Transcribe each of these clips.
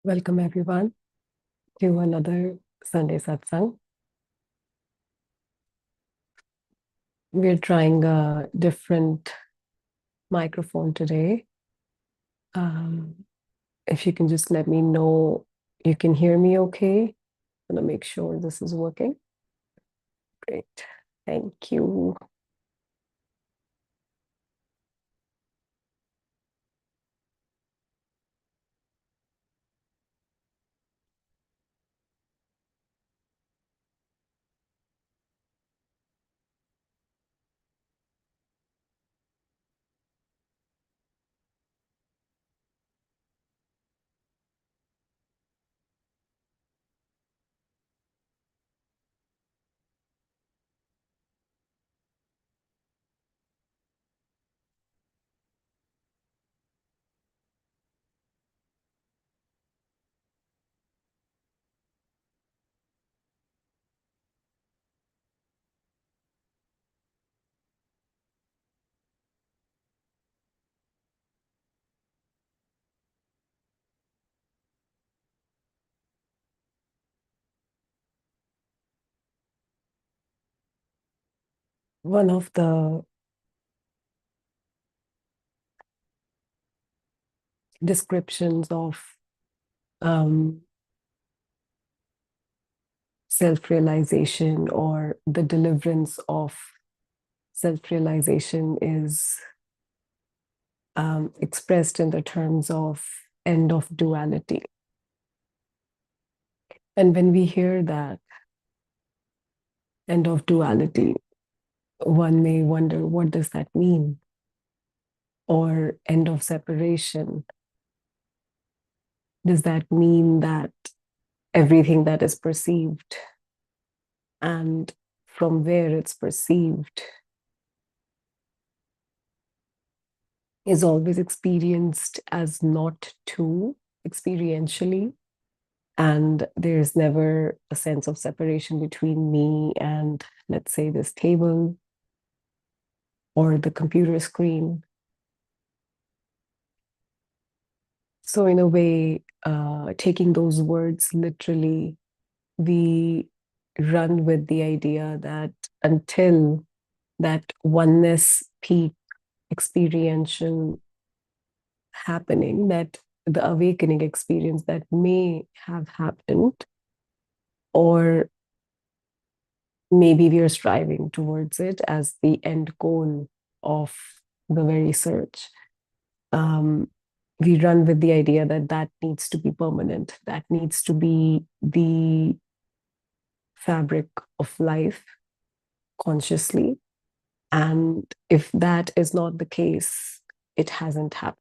Welcome everyone to another Sunday Satsang. We're trying a different microphone today. If you can just let me know you can hear me okay. I'm gonna make sure this is working. Great, thank you. One of the descriptions of self-realization or the deliverance of self-realization is expressed in the terms of end of duality. And when we hear that end of duality, one may wonder, what does that mean? Or end of separation, does that mean that everything that is perceived and from where it's perceived is always experienced as not two experientially? And there's never a sense of separation between me and, let's say, this table or the computer screen. So, in a way, taking those words literally, we run with the idea that until that oneness peak experiential happening, that the awakening experience that may have happened, or maybe we are striving towards it as the end goal of the very search. We run with the idea that that needs to be permanent, that needs to be the fabric of life consciously. And if that is not the case, it hasn't happened.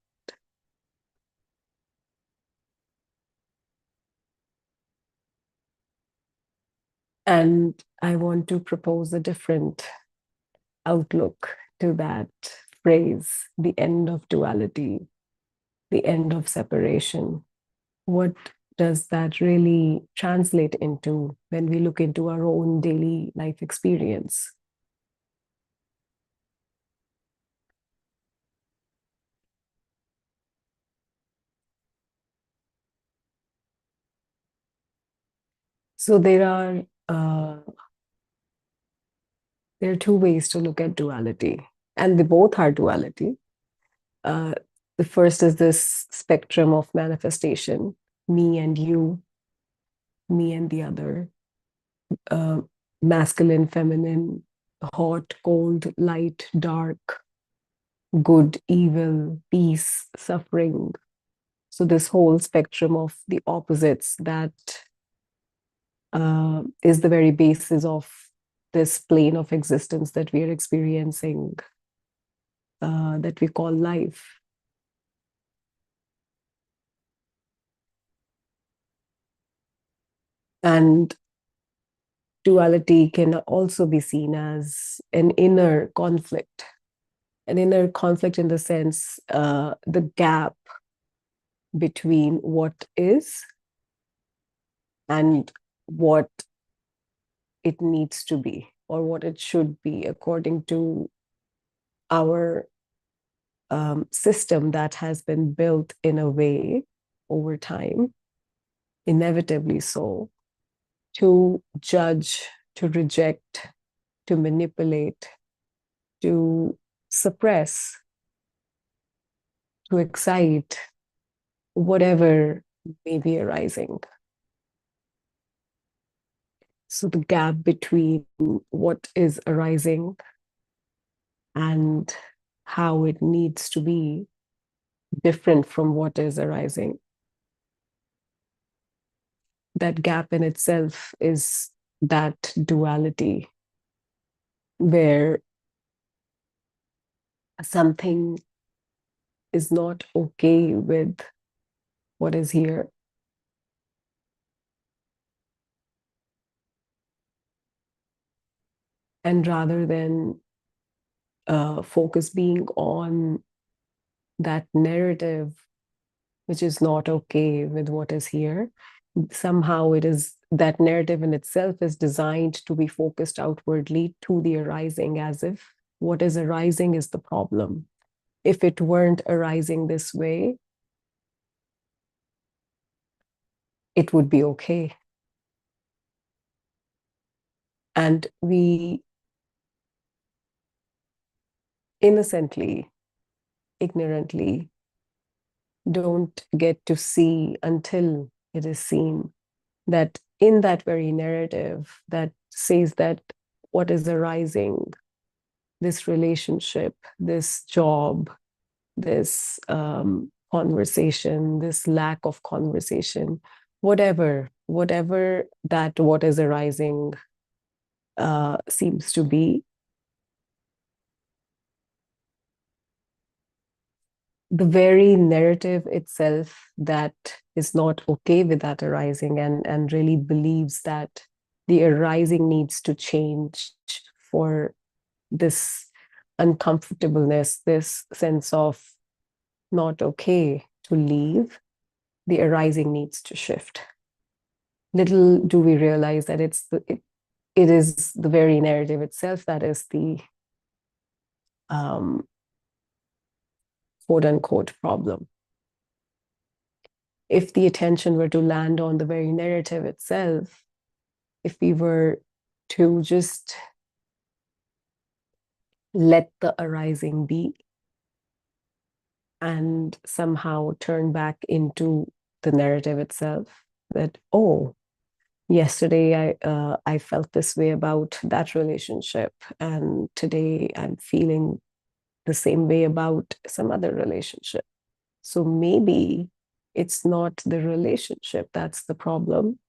And I want to propose a different outlook to that phrase, the end of duality, the end of separation. What does that really translate into when we look into our own daily life experience? So there are two ways to look at duality, and they both are duality. Uh, the first is this spectrum of manifestation, me and you, me and the other, uh, masculine, feminine, hot, cold, light, dark, good, evil, peace, suffering. So, this whole spectrum of the opposites that is the very basis of this plane of existence that we are experiencing, that we call life. And duality can also be seen as an inner conflict in the sense, the gap between what is and what it needs to be or what it should be according to our system that has been built in a way over time inevitably so, to judge, to reject, to manipulate, to suppress, to excite, whatever may be arising. So the gap between what is arising and how it needs to be different from what is arising, that gap in itself is that duality where something is not okay with what is here. And rather than focus being on that narrative, which is not okay with what is here, somehow it is that narrative in itself is designed to be focused outwardly to the arising, as if what is arising is the problem. If it weren't arising this way, it would be okay. And we innocently, ignorantly don't get to see until it is seen that in that very narrative that says that what is arising, this relationship, this job, this conversation, this lack of conversation, whatever that what is arising seems to be, the very narrative itself that is not okay with that arising and really believes that the arising needs to change for this uncomfortableness, this sense of not okay to leave, the arising needs to shift. Little do we realize that it is the very narrative itself that is the um, quote unquote problem. If the attention were to land on the very narrative itself, if we were to just let the arising be and somehow turn back into the narrative itself, that, oh, yesterday I felt this way about that relationship, and today I'm feeling the same way about some other relationship. So maybe it's not the relationship that's the problem.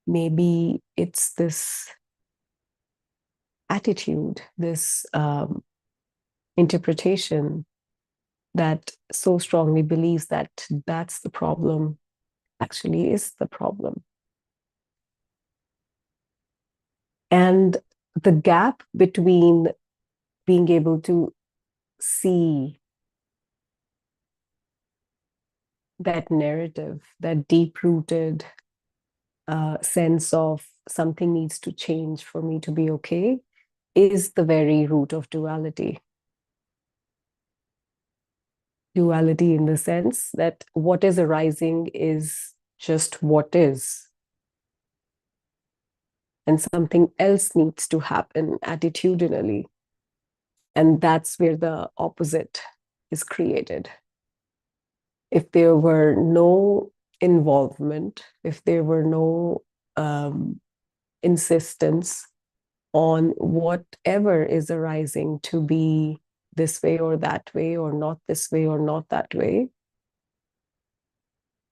Maybe it's this attitude, this interpretation that so strongly believes that that's the problem, actually is the problem. And the gap between being able to see that narrative, that deep rooted sense of something needs to change for me to be okay, is the very root of duality. Duality in the sense that what is arising is just what is, and something else needs to happen attitudinally. And that's where the opposite is created. If there were no involvement, if there were no insistence on whatever is arising to be this way or that way, or not this way or not that way,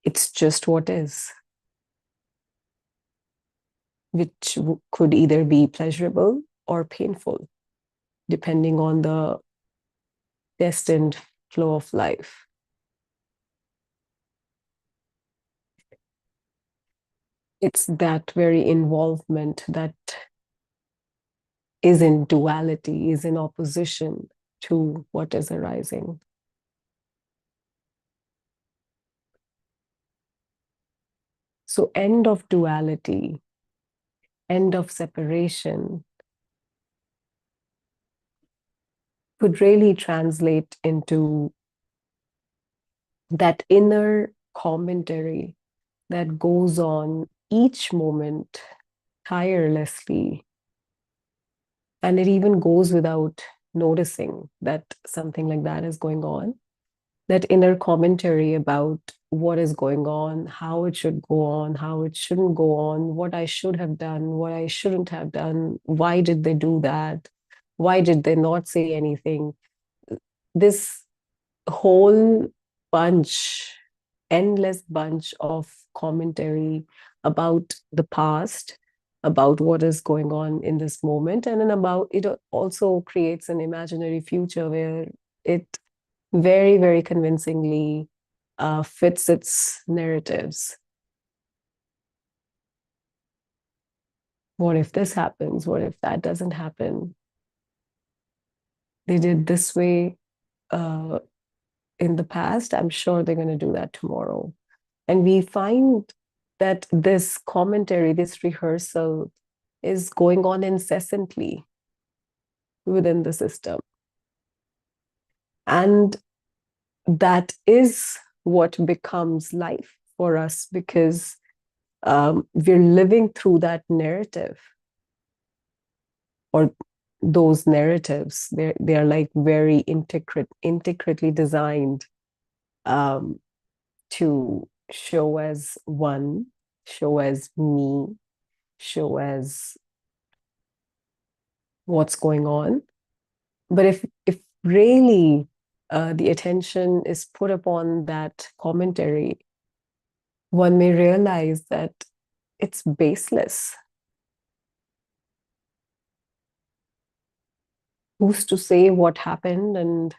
it's just what is, which could either be pleasurable or painful, depending on the destined flow of life. It's that very involvement that is in duality, is in opposition to what is arising. So, end of duality, end of separation, could really translate into that inner commentary that goes on each moment tirelessly. And it even goes without noticing that something like that is going on. That inner commentary about what is going on, how it should go on, how it shouldn't go on, what I should have done, what I shouldn't have done, why did they do that? Why did they not say anything? This whole bunch, endless bunch of commentary about the past, about what is going on in this moment, and then about it also creates an imaginary future where it very, very convincingly fits its narratives. What if this happens? What if that doesn't happen? They did this way uh, in the past. I'm sure they're going to do that tomorrow. And we find that this commentary, this rehearsal is going on incessantly within the system. And that is what becomes life for us because we're living through that narrative or those narratives. They're like very intricately designed um, to show as one, show as me, show as what's going on. But if really the attention is put upon that commentary, one may realize that it's baseless. Who's to say what happened and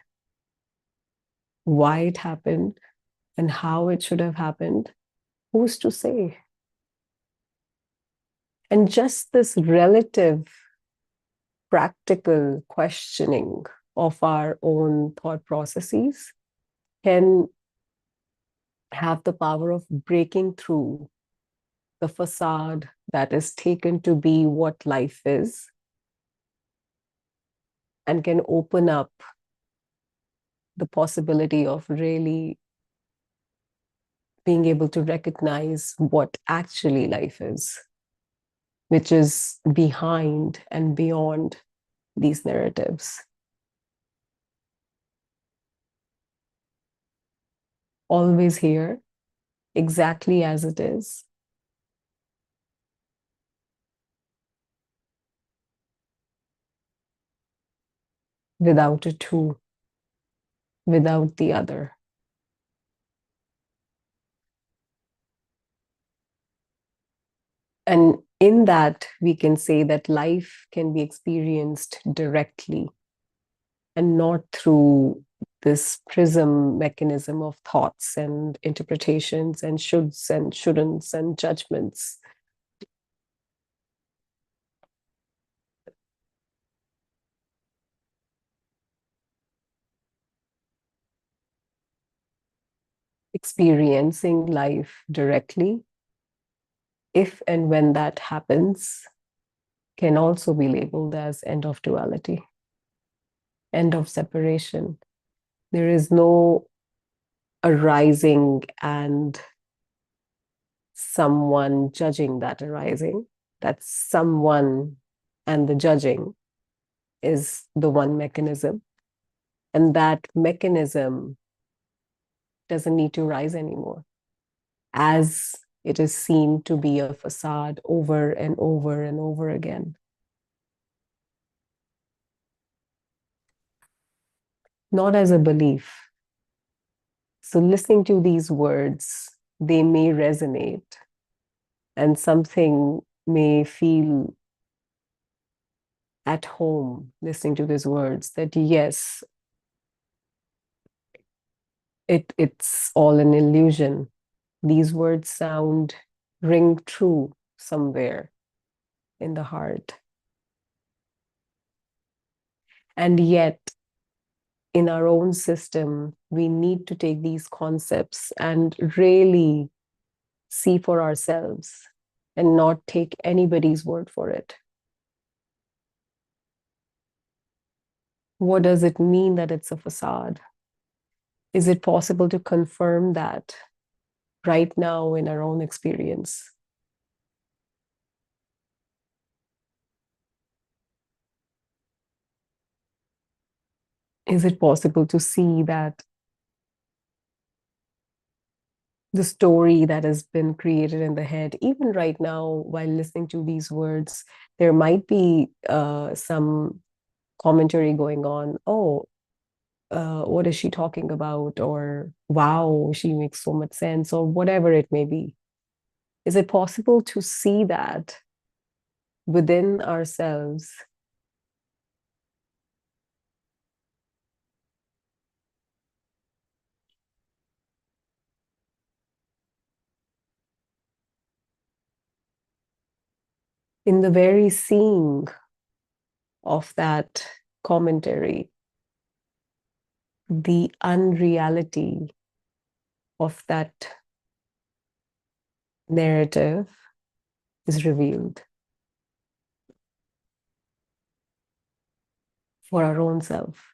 why it happened and how it should have happened? Who's to say? And just this relative practical questioning of our own thought processes can have the power of breaking through the facade that is taken to be what life is and can open up the possibility of really being able to recognize what actually life is, which is behind and beyond these narratives. Always here, exactly as it is. Without a two, without the other. And in that, we can say that life can be experienced directly and not through this prism mechanism of thoughts and interpretations and shoulds and shouldn'ts and judgments. Experiencing life directly, if and when that happens, can also be labeled as end of duality, end of separation. There is no arising and someone judging that arising. That someone and the judging is the one mechanism. And that mechanism doesn't need to rise anymore, as it is seen to be a facade over and over and over again. Not as a belief. So listening to these words, they may resonate and something may feel at home listening to these words that yes, it's all an illusion. These words ring true somewhere in the heart. And yet, in our own system, we need to take these concepts and really see for ourselves and not take anybody's word for it. What does it mean that it's a facade? Is it possible to confirm that right now in our own experience? Is it possible to see that the story that has been created in the head, even right now, while listening to these words, there might be some commentary going on. Oh, what is she talking about? Or wow, she makes so much sense, or whatever it may be. Is it possible to see that within ourselves in the very seeing of that commentary, the unreality of that narrative is revealed for our own self?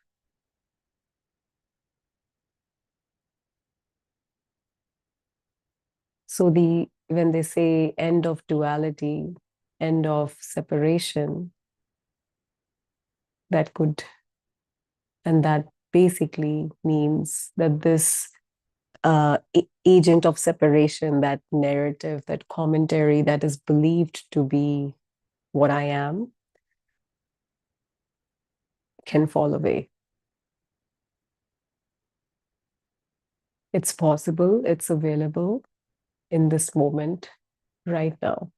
So the when they say end of duality, end of separation, that could, and that basically means that this agent of separation, that narrative, that commentary that is believed to be what I am, can fall away. It's possible, it's available in this moment right now.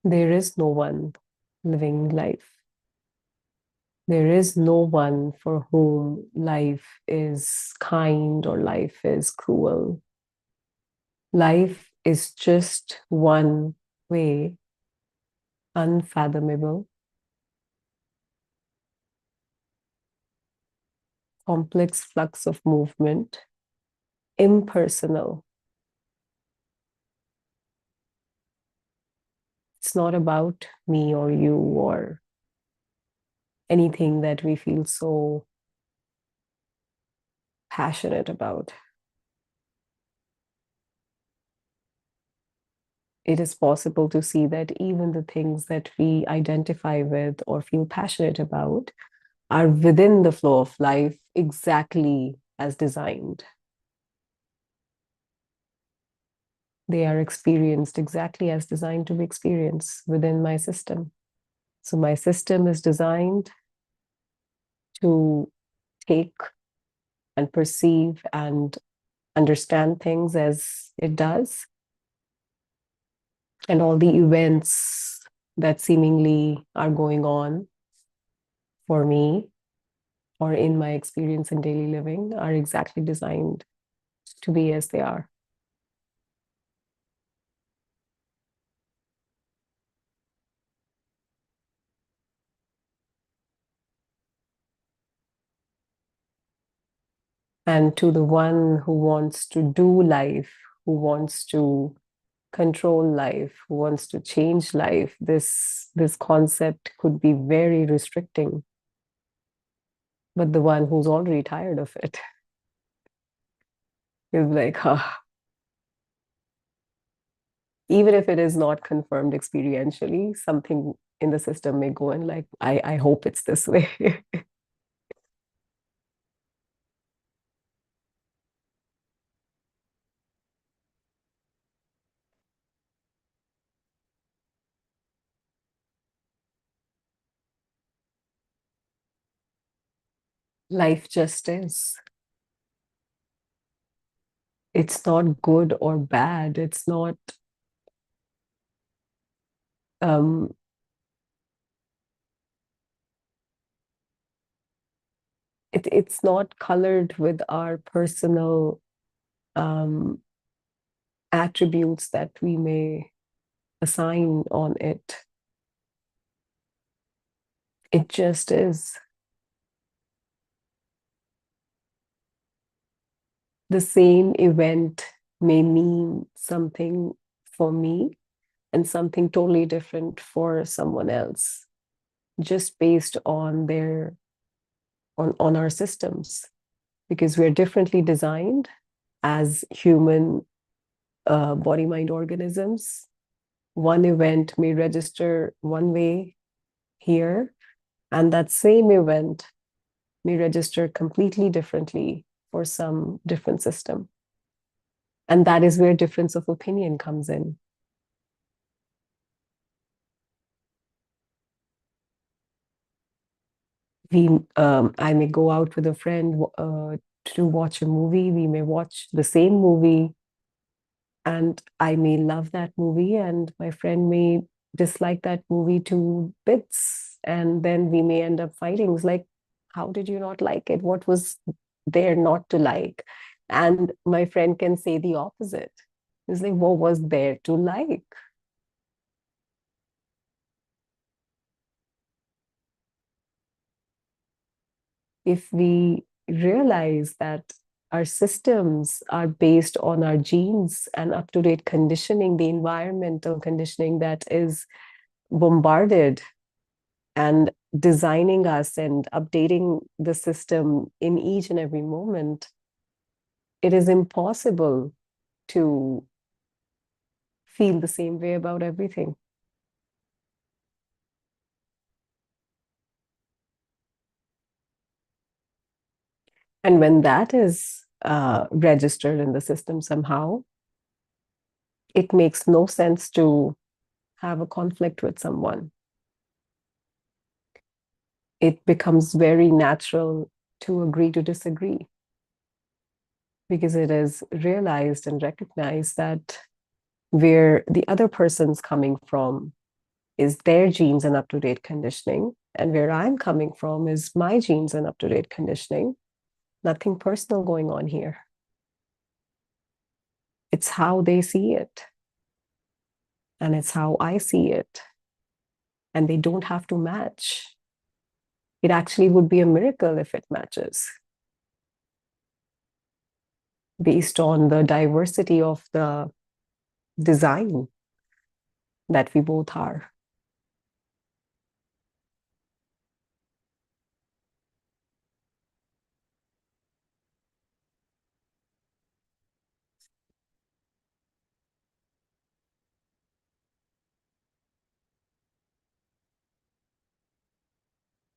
There is no one living life. There is no one for whom life is kind or life is cruel. Life is just one way, unfathomable, complex flux of movement, impersonal. It's not about me or you or anything that we feel so passionate about. It is possible to see that even the things that we identify with or feel passionate about are within the flow of life exactly as designed. They are experienced exactly as designed to be experienced within my system. So my system is designed to take and perceive and understand things as it does. And all the events that seemingly are going on for me or in my experience in daily living are exactly designed to be as they are. And to the one who wants to do life, who wants to control life, who wants to change life, this concept could be very restricting. But the one who's already tired of it is like, even if it is not confirmed experientially, something in the system may go and like, I hope it's this way. Life just is. It's not good or bad. It's not um, it's not colored with our personal um, attributes that we may assign on it. It just is. The same event may mean something for me and something totally different for someone else, just based on their on our systems, because we're differently designed as human body mind organisms. One event may register one way here, and that same event may register completely differently for some different system. And that is where difference of opinion comes in. I may go out with a friend to watch a movie. We may watch the same movie, and I may love that movie, and my friend may dislike that movie to bits, and then we may end up fighting. It's like, how did you not like it? What was there not to like? And my friend can say the opposite. It's like, what was there to like? If we realize that our systems are based on our genes and up to date conditioning, the environmental conditioning that is bombarded and designing us and updating the system in each and every moment, it is impossible to feel the same way about everything. And when that is registered in the system somehow, it makes no sense to have a conflict with someone. It becomes very natural to agree to disagree because it is realized and recognized that where the other person's coming from is their genes and up to date conditioning, and where I'm coming from is my genes and up to date conditioning. Nothing personal going on here. It's how they see it, and it's how I see it, and they don't have to match. It actually would be a miracle if it matches based on the diversity of the design that we both are.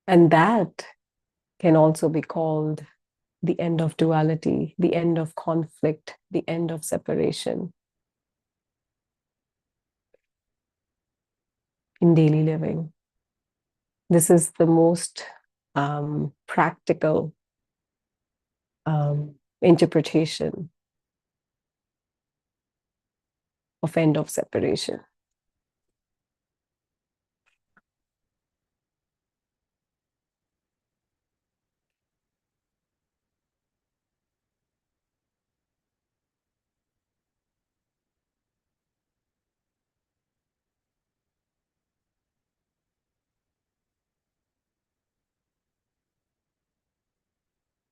And that can also be called the end of duality, the end of conflict, the end of separation in daily living. This is the most practical interpretation of end of separation.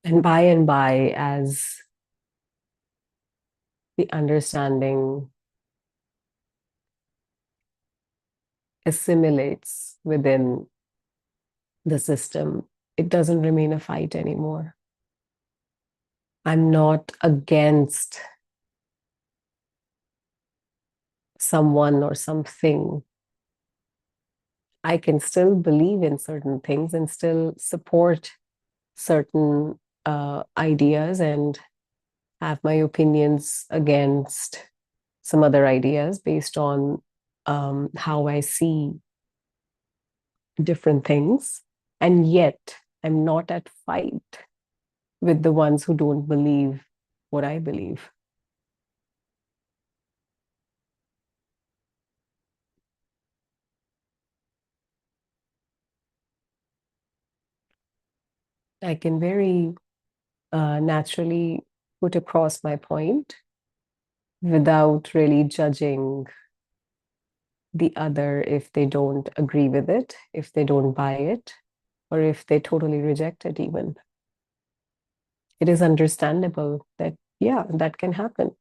And by, as the understanding assimilates within the system, it doesn't remain a fight anymore. I'm not against someone or something. I can still believe in certain things and still support certain ideas and have my opinions against some other ideas based on how I see different things. And yet, I'm not at fight with the ones who don't believe what I believe. I can very naturally put across my point without really judging the other if they don't agree with it, if they don't buy it, or if they totally reject it, even. It is understandable that, yeah, that can happen.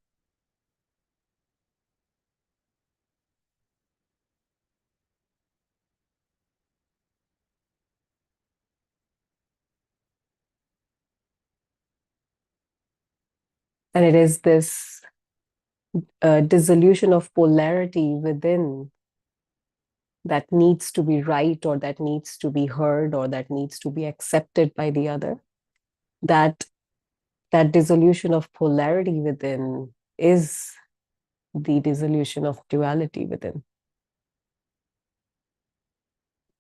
And it is this dissolution of polarity within that needs to be right, or that needs to be heard, or that needs to be accepted by the other. That that dissolution of polarity within is the dissolution of duality within.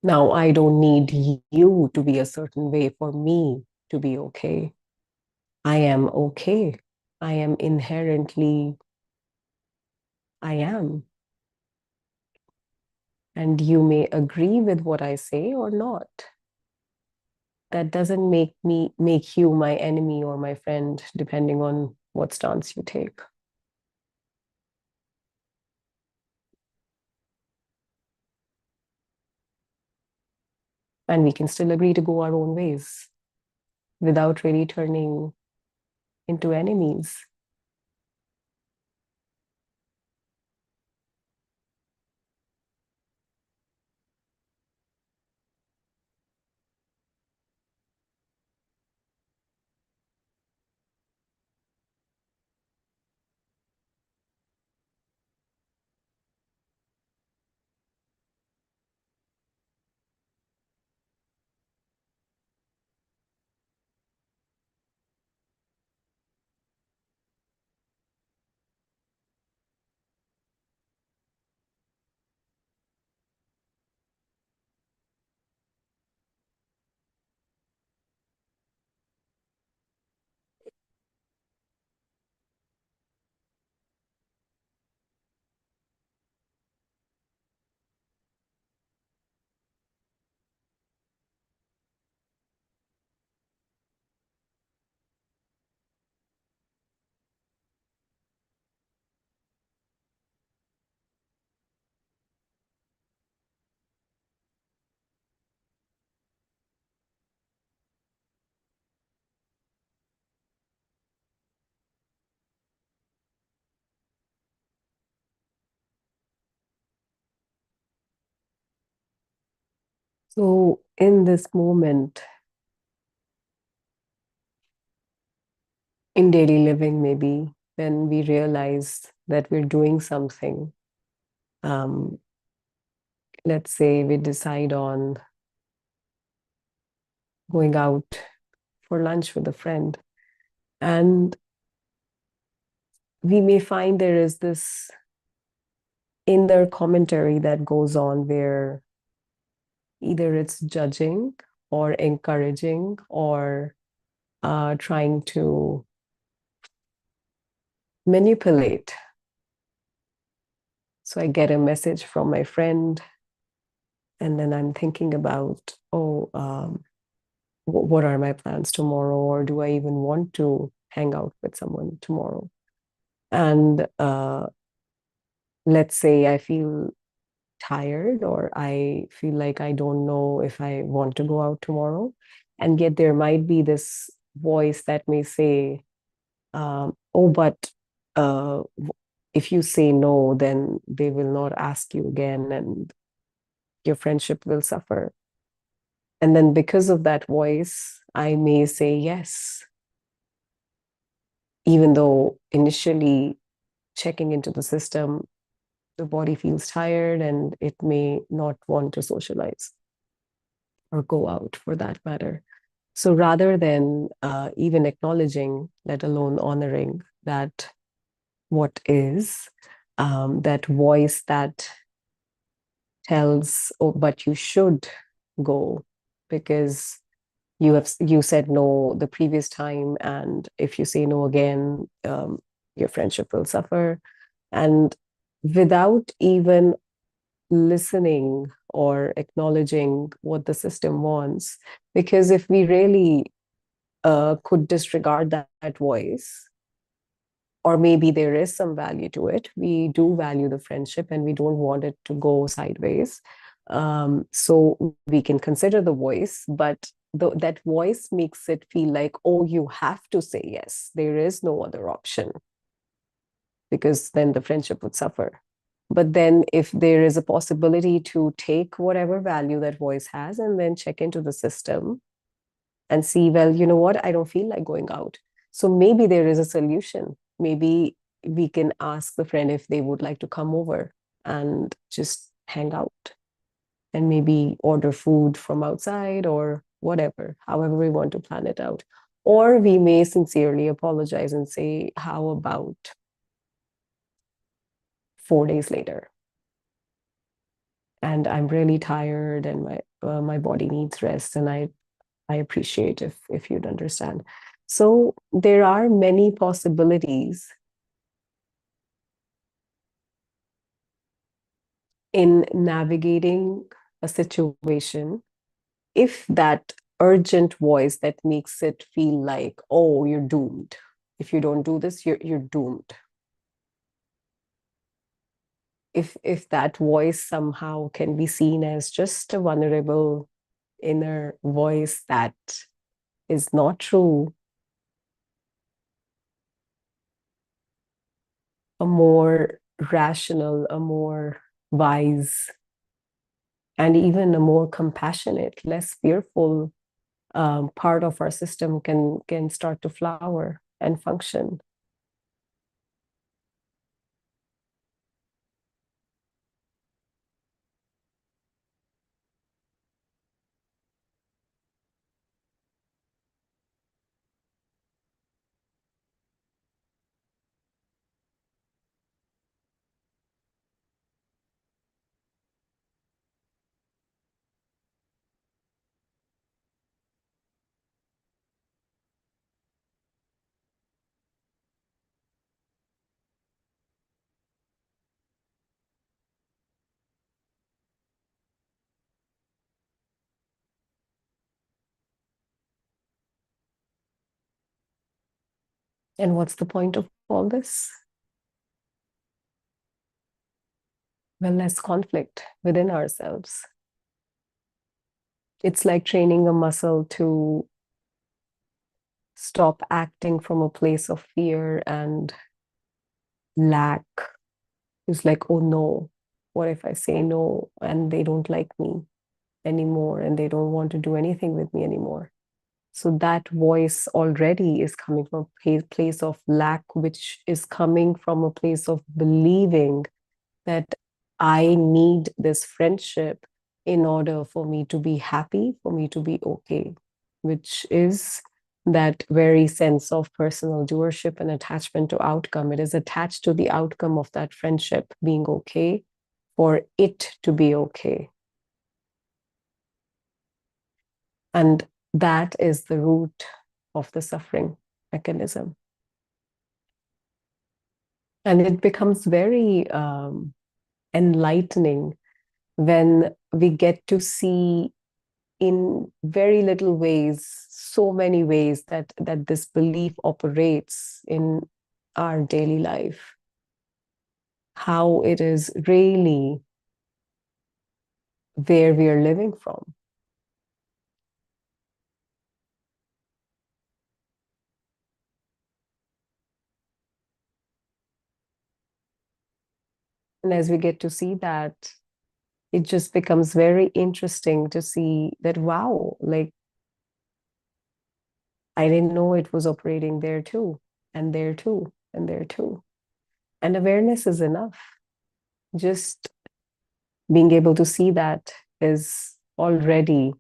Now, I don't need you to be a certain way for me to be okay. I am okay. I am inherently, I am. And you may agree with what I say or not. That doesn't make you my enemy or my friend, depending on what stance you take. And we can still agree to go our own ways without really turning into enemies. So, in this moment, in daily living, maybe when we realize that we're doing something, um, let's say we decide on going out for lunch with a friend, and we may find there is this inner commentary that goes on where either it's judging or encouraging or trying to manipulate. So I get a message from my friend, and then I'm thinking about, oh, what are my plans tomorrow? Or do I even want to hang out with someone tomorrow? And let's say I feel tired, or I feel like I don't know if I want to go out tomorrow. And yet there might be this voice that may say, oh, but uh, if you say no, then they will not ask you again and your friendship will suffer. And then because of that voice, I may say yes, even though initially checking into the system, the body feels tired and it may not want to socialize or go out for that matter. So rather than even acknowledging, let alone honoring that what is, that voice that tells, oh, but you should go because you said no the previous time, and if you say no again, your friendship will suffer. And without even listening or acknowledging what the system wants, because if we really could disregard that voice, or maybe there is some value to it, we do value the friendship and we don't want it to go sideways, so we can consider the voice, but that voice makes it feel like, oh, you have to say yes, there is no other option, because then the friendship would suffer. But then if there is a possibility to take whatever value that voice has and then check into the system and see, well, you know what, I don't feel like going out, so maybe there is a solution. maybe we can ask the friend if they would like to come over and just hang out and maybe order food from outside or whatever, however we want to plan it out. Or we may sincerely apologize and say, how about 4 days later? And I'm really tired and my body needs rest, and I appreciate if you'd understand. So there are many possibilities in navigating a situation if that urgent voice that makes it feel like, oh, you're doomed. If you don't do this, you're doomed. If that voice somehow can be seen as just a vulnerable inner voice that is not true, a more rational, a more wise, and even a more compassionate, less fearful part of our system can start to flower and function. And what's the point of all this? Well, less conflict within ourselves. It's like training a muscle to stop acting from a place of fear and lack. It's like, oh no, what if I say no and they don't like me anymore and they don't want to do anything with me anymore? So that voice already is coming from a place of lack, which is coming from a place of believing that I need this friendship in order for me to be happy, for me to be okay, which is that very sense of personal doership and attachment to outcome. It is attached to the outcome of that friendship being okay for it to be okay. And that is the root of the suffering mechanism. And it becomes very enlightening when we get to see in very little ways, so many ways that this belief operates in our daily life, how it is really where we are living from. And as we get to see that, it just becomes very interesting to see that, wow, like I didn't know it was operating there too, and there too, and there too. And awareness is enough. Just being able to see that is already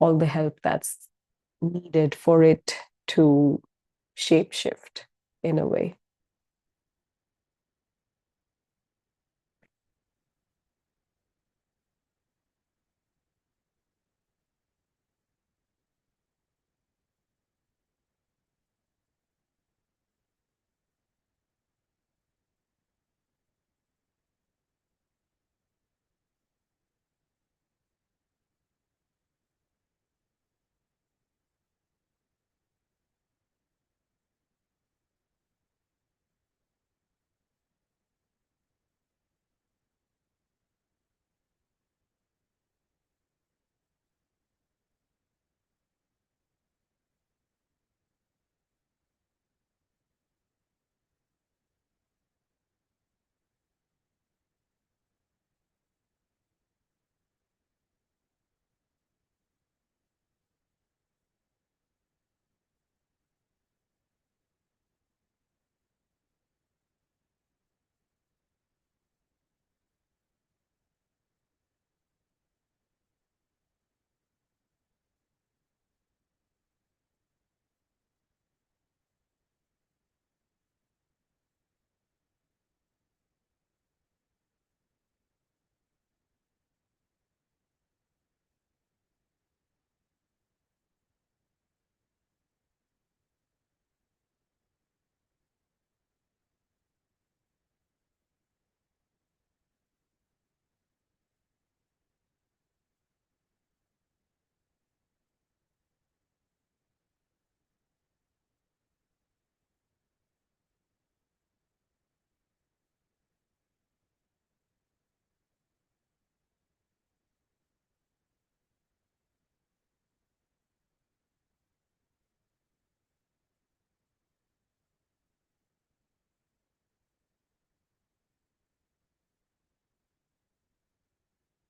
all the help that's needed for it to shapeshift in a way.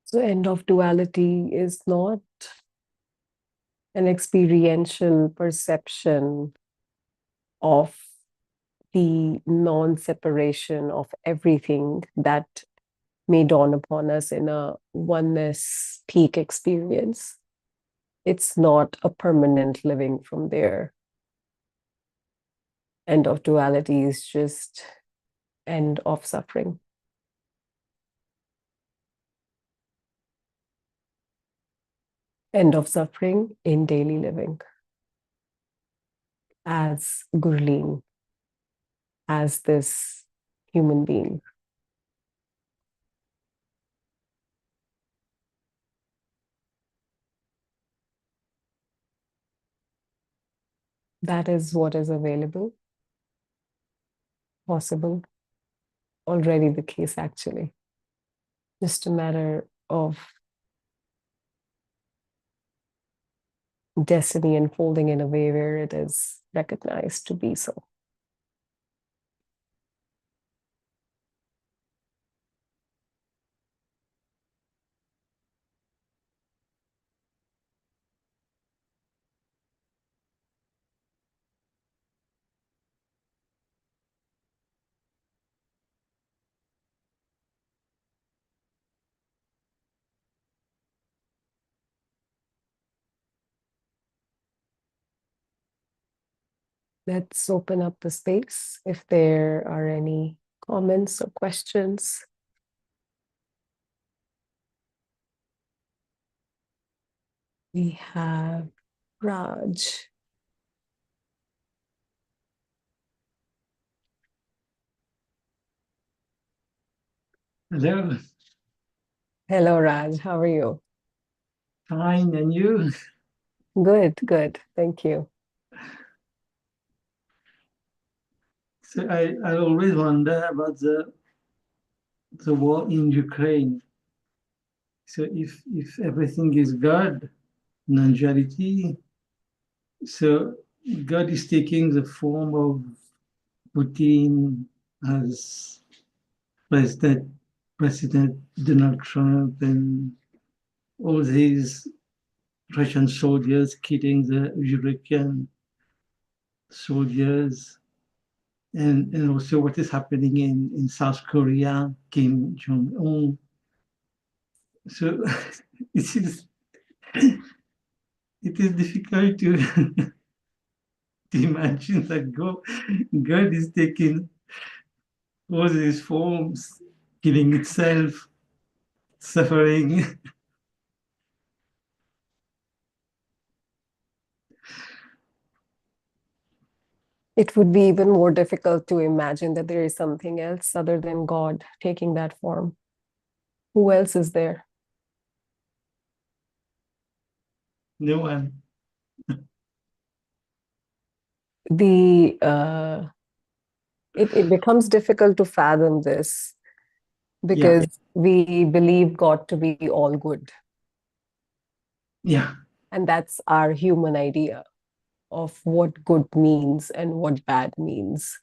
So end of duality is not an experiential perception of the non-separation of everything that may dawn upon us in a oneness peak experience. It's not a permanent living from there. End of duality is just end of suffering. End of suffering in daily living. As Gurleen, as this human being. That is what is available, possible, already the case actually. Just a matter of destiny unfolding in a way where it is recognized to be so. Let's open up the space if there are any comments or questions. We have Raj. Hello. Hello, Raj. How are you? Fine, and you? Good, good. Thank you. So I always wonder about the war in Ukraine. So if everything is God, non-duality, so God is taking the form of Putin as President President Donald Trump and all these Russian soldiers killing the European soldiers. And also what is happening in South Korea, Kim Jong-un. So it is it is difficult to, to imagine that God is taking all these forms, killing itself, suffering. It would be even more difficult to imagine that there is something else other than God taking that form. Who else is there? No one. The it becomes difficult to fathom this Yeah, because we believe God to be all good. yeah. And that's our human idea of what good means and what bad means.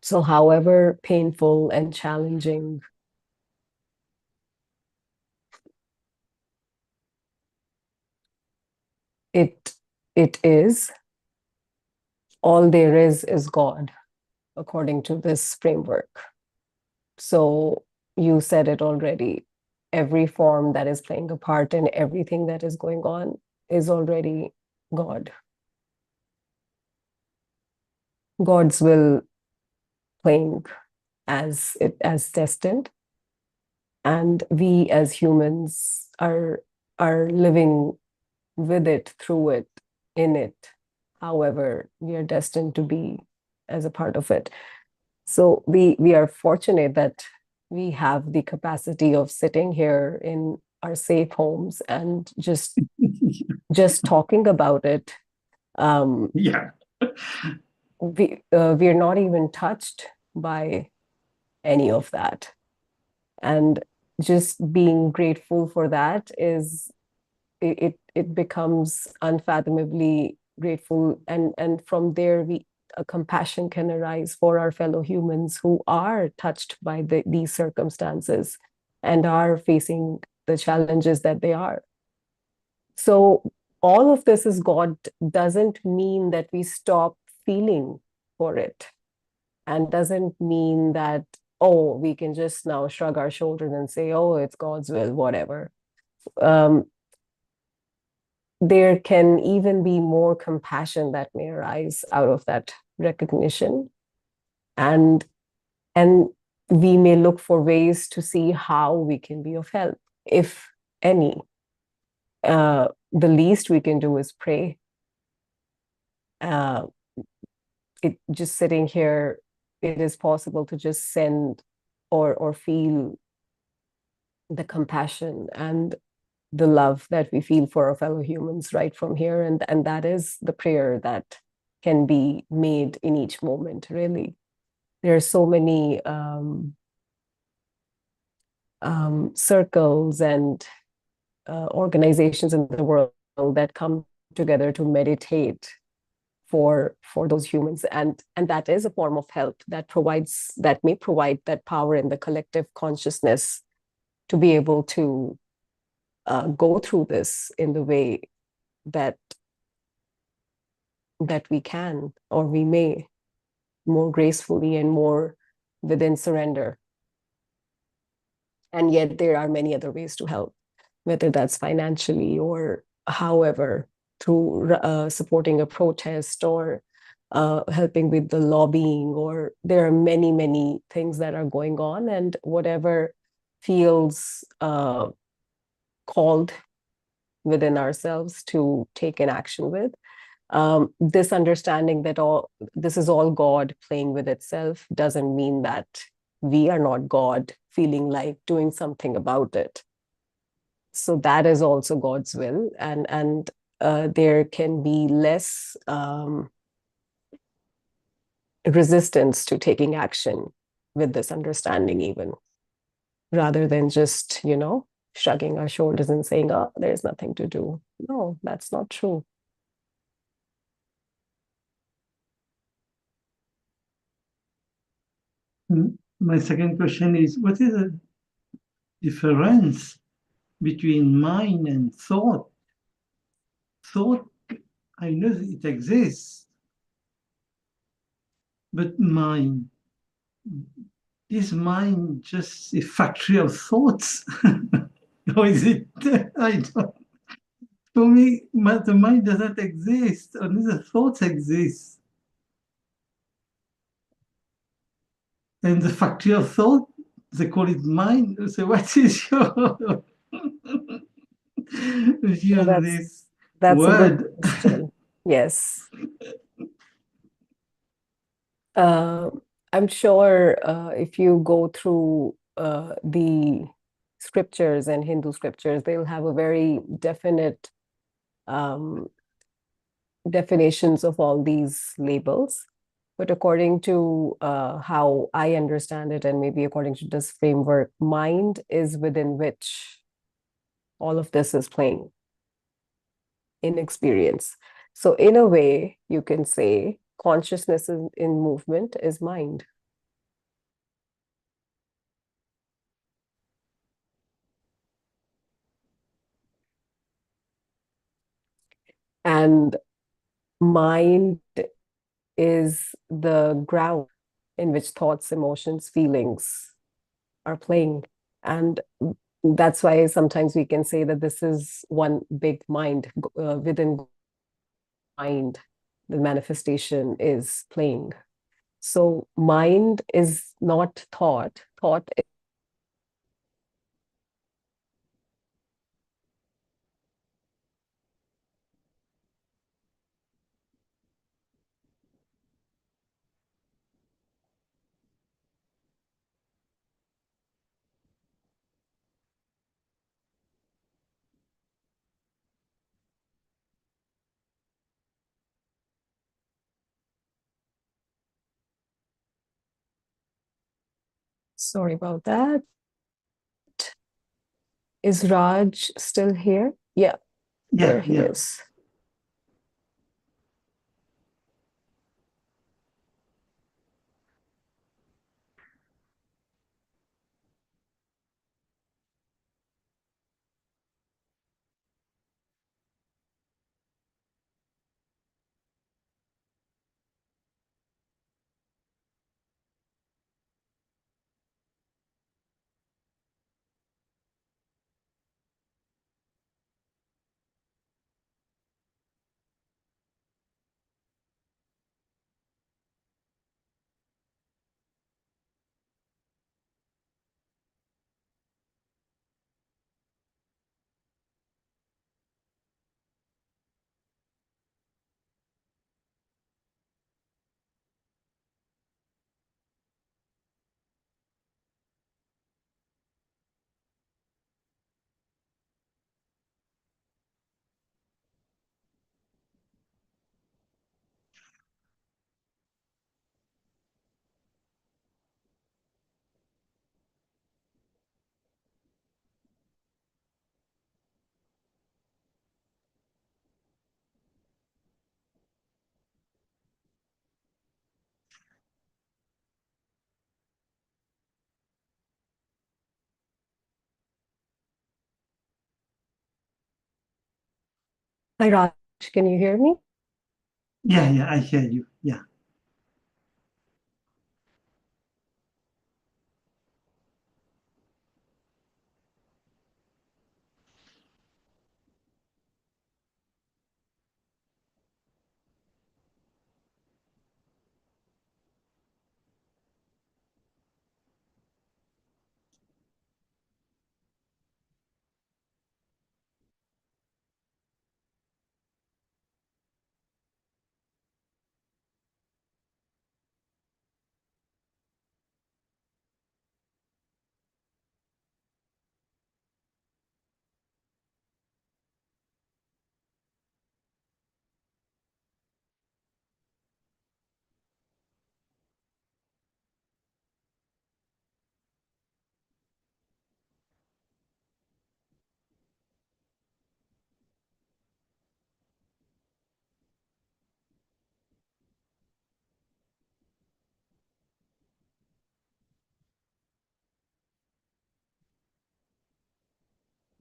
So, however painful and challenging it it is, all there is God, according to this framework. So you said it already. Every form that is playing a part in everything that is going on is already God. God's will playing as destined, and we as humans are living with it, through it, in it. However, we are destined to be as a part of it. So we are fortunate that we have the capacity of sitting here in our safe homes and just talking about it. Yeah. We are not even touched by any of that, and just being grateful for that is it becomes unfathomably grateful, and from there we a compassion can arise for our fellow humans who are touched by these circumstances. and are facing the challenges that they are. So all of this is God doesn't mean that we stop feeling for it, and doesn't mean that, oh, we can just now shrug our shoulders and say, oh, it's God's will, whatever. Um, there can even be more compassion that may arise out of that recognition, and and we may look for ways to see how we can be of help, if any. The least we can do is pray. uh, it just sitting here, it is possible to just send or feel the compassion and the love that we feel for our fellow humans right from here, and that is the prayer that can be made in each moment. Really, there are so many circles and organizations in the world that come together to meditate for those humans, and that is a form of help that may provide that power in the collective consciousness to be able to go through this in the way that we can, or we may, more gracefully and more within surrender. And yet there are many other ways to help, whether that's financially or however, through supporting a protest, or helping with the lobbying, or there are many, many things that are going on, and whatever feels called within ourselves to take an action with. This understanding that all this is all God playing with itself doesn't mean that we are not God feeling like doing something about it. So that is also God's will, and there can be less resistance to taking action with this understanding, even rather than just shrugging our shoulders and saying, oh, there's nothing to do. No, that's not true. My second question is, what is the difference between mind and thought? Thought, I know that it exists, but mind, is mind just a factory of thoughts? Or is it, I don't, for me, the mind doesn't exist, only the thoughts exist. And the factory of thought, they call it mind. So what is your view Yeah, on that's this that's a good word? question. Yes. Uh, I'm sure if you go through the scriptures and Hindu scriptures, they'll have a very definite um, definitions of all these labels. But according to how I understand it, and maybe according to this framework, mind is within which all of this is playing in experience. So, in a way, you can say consciousness in movement is mind. And mind is the ground in which thoughts, emotions, feelings are playing. And that's why sometimes we can say that this is one big mind. Within mind, the manifestation is playing. So mind is not thought. Thought is, sorry about that. Is Raj still here? Yeah, there Yeah, he yeah. is. Hi, Raj. Can you hear me? Yeah, yeah, I hear you. Yeah.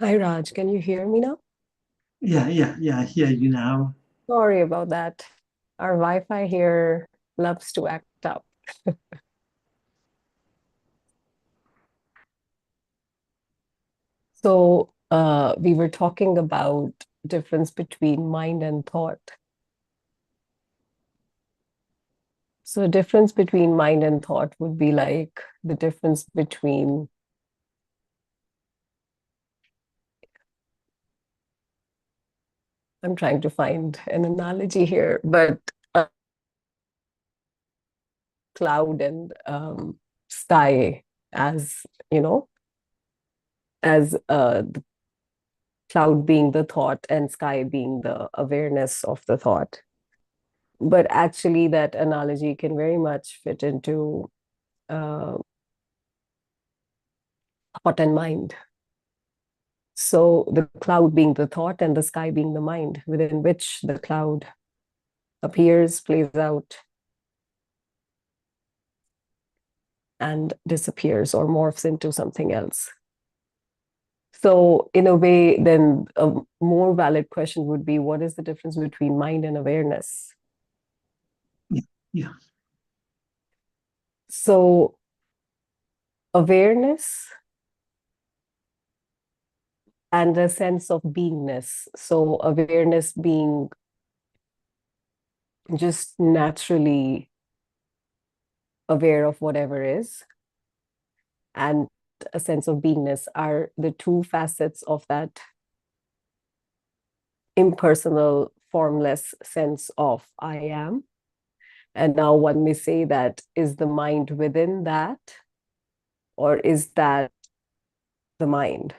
Hi, Raj. Can you hear me now? Yeah, yeah, yeah, I hear you now. Sorry about that. Our Wi-Fi here loves to act up. So, we were talking about difference between mind and thought. So, difference between mind and thought would be like the difference between, I'm trying to find an analogy here, but cloud and sky as, as the cloud being the thought and sky being the awareness of the thought. But actually, that analogy can very much fit into uh, thought and mind. So the cloud being the thought and the sky being the mind, within which the cloud appears, plays out, and disappears or morphs into something else. So, in a way, then a more valid question would be, what is the difference between mind and awareness? Yeah, yeah, So, awareness and a sense of beingness. So, awareness being just naturally aware of whatever is, and a sense of beingness are the two facets of that impersonal, formless sense of I am. And now one may say that is the mind within that, or is that the mind?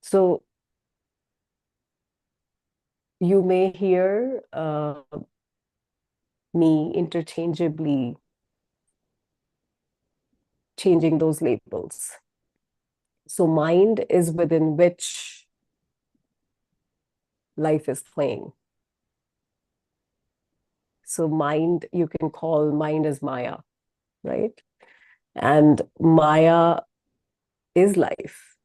So you may hear me interchangeably changing those labels. So mind is within which life is playing. So mind, you can call mind as Maya, right? And Maya is life,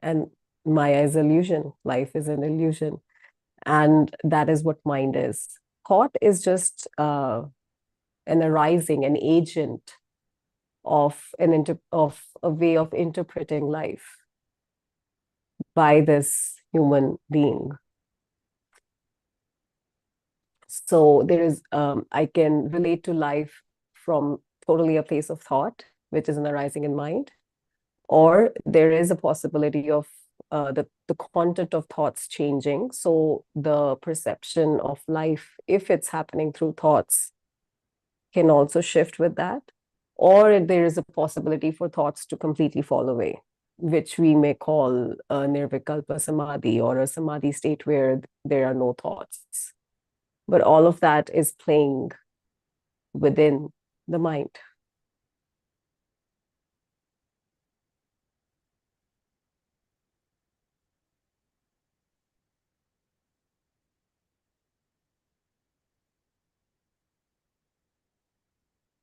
and Maya is illusion. Life is an illusion, and that is what mind is. Thought is just an arising, an agent of of a way of interpreting life by this human being. So there is, I can relate to life from totally a place of thought, which is an arising in mind, or there is a possibility of the content of thoughts changing. So the perception of life, if it's happening through thoughts, can also shift with that. Or there is a possibility for thoughts to completely fall away, which we may call a nirvikalpa samadhi, or a samadhi state where there are no thoughts. But all of that is playing within the mind.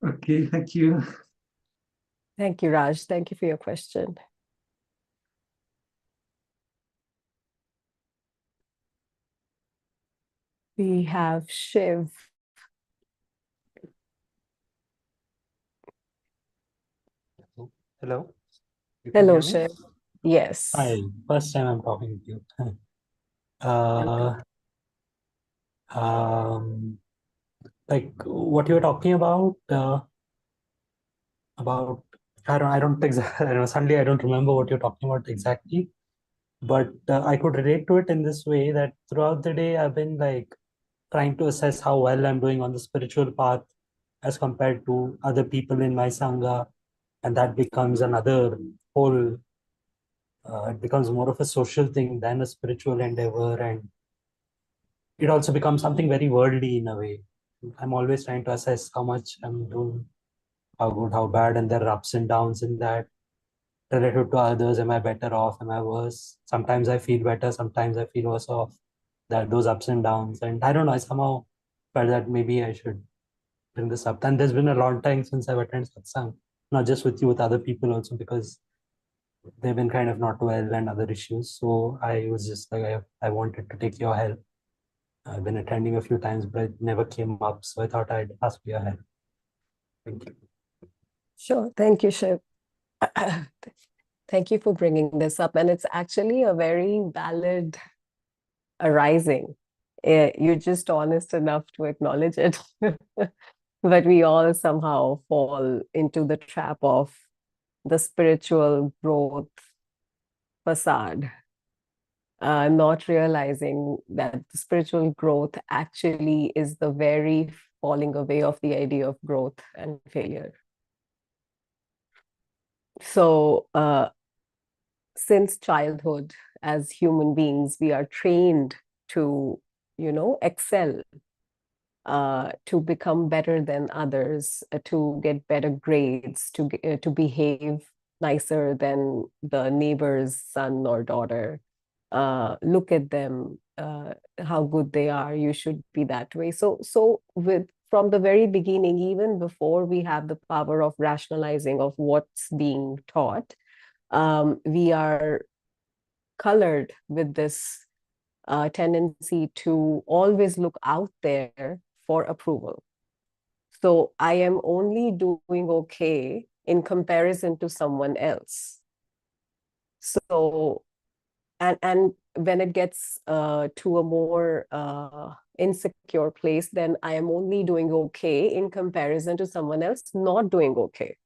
okay, thank you. Thank you, Raj. Thank you for your question. We have Shiv. Hello, you can Hello, hear me? Shiv. Yes. Hi, first time I'm talking to you. Okay. Uh, um, like what you were talking about, I don't exactly, I know, suddenly I don't remember what you're talking about exactly, but I could relate to it in this way that throughout the day I've been like trying to assess how well I'm doing on the spiritual path as compared to other people in my sangha, and that becomes another whole. It becomes more of a social thing than a spiritual endeavor, and it also becomes something very worldly in a way. I'm always trying to assess how much I'm doing, how good, how bad, and there are ups and downs in that. Relative to others, am I better off? Am I worse? Sometimes I feel better, sometimes I feel worse off. That those ups and downs, and I don't know. I somehow felt that maybe I should bring this up. And there's been a long time since I've attended satsang, not just with you, with other people also, because they've been kind of not well and other issues. So I was just like, I wanted to take your help. I've been attending a few times, but it never came up. So I thought I'd ask for your help. Thank you. Sure. Thank you, Shiv. Thank you for bringing this up. And it's actually a very valid arising. You're just honest enough to acknowledge it. But we all somehow fall into the trap of the spiritual growth facade, not realizing that the spiritual growth actually is the very falling away of the idea of growth and failure. So, since childhood, as human beings, we are trained to, excel, to become better than others, to get better grades, to behave nicer than the neighbor's son or daughter. Look at them, how good they are. You should be that way. So with from the very beginning, even before we have the power of rationalizing of what's being taught, we are colored with this tendency to always look out there for approval. So I am only doing okay in comparison to someone else. So, and when it gets to a more insecure place, then I am only doing okay in comparison to someone else not doing okay.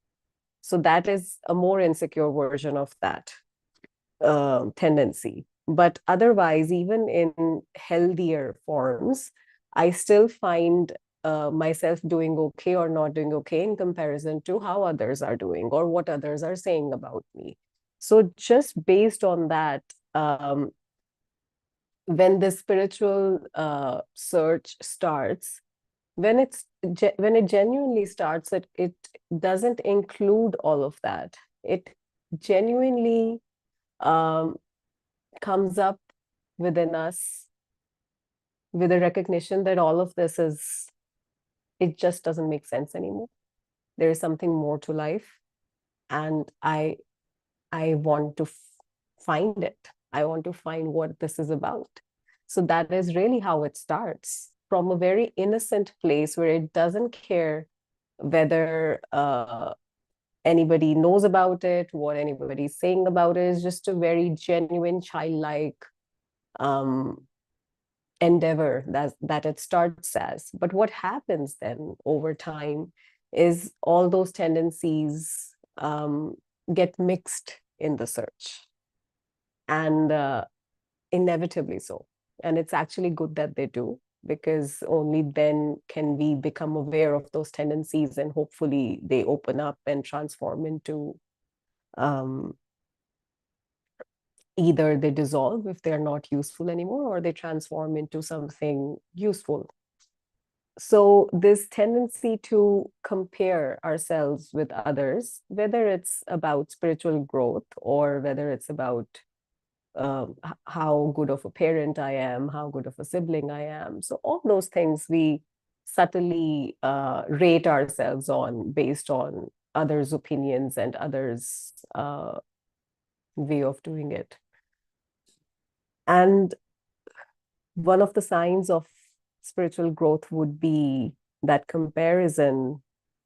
So that is a more insecure version of that tendency. But otherwise, even in healthier forms, I still find myself doing okay or not doing okay in comparison to how others are doing or what others are saying about me. So just based on that, when the spiritual search starts, when it genuinely starts, it doesn't include all of that. It genuinely um, comes up within us with a recognition that all of this is, it just doesn't make sense anymore. There is something more to life, and I want to find it. I want to find what this is about. So that is really how it starts, from a very innocent place where it doesn't care whether anybody knows about it, what anybody's saying about it. Is just a very genuine, childlike endeavor that it starts as. But what happens then over time is all those tendencies get mixed in the search, and inevitably so. And it's actually good that they do, because only then can we become aware of those tendencies, and hopefully they open up and transform into um, either they dissolve if they're not useful anymore, or they transform into something useful. So this tendency to compare ourselves with others, whether it's about spiritual growth or whether it's about how good of a parent I am, how good of a sibling I am. So all those things we subtly rate ourselves on based on others' opinions and others' way of doing it. And one of the signs of spiritual growth would be that comparison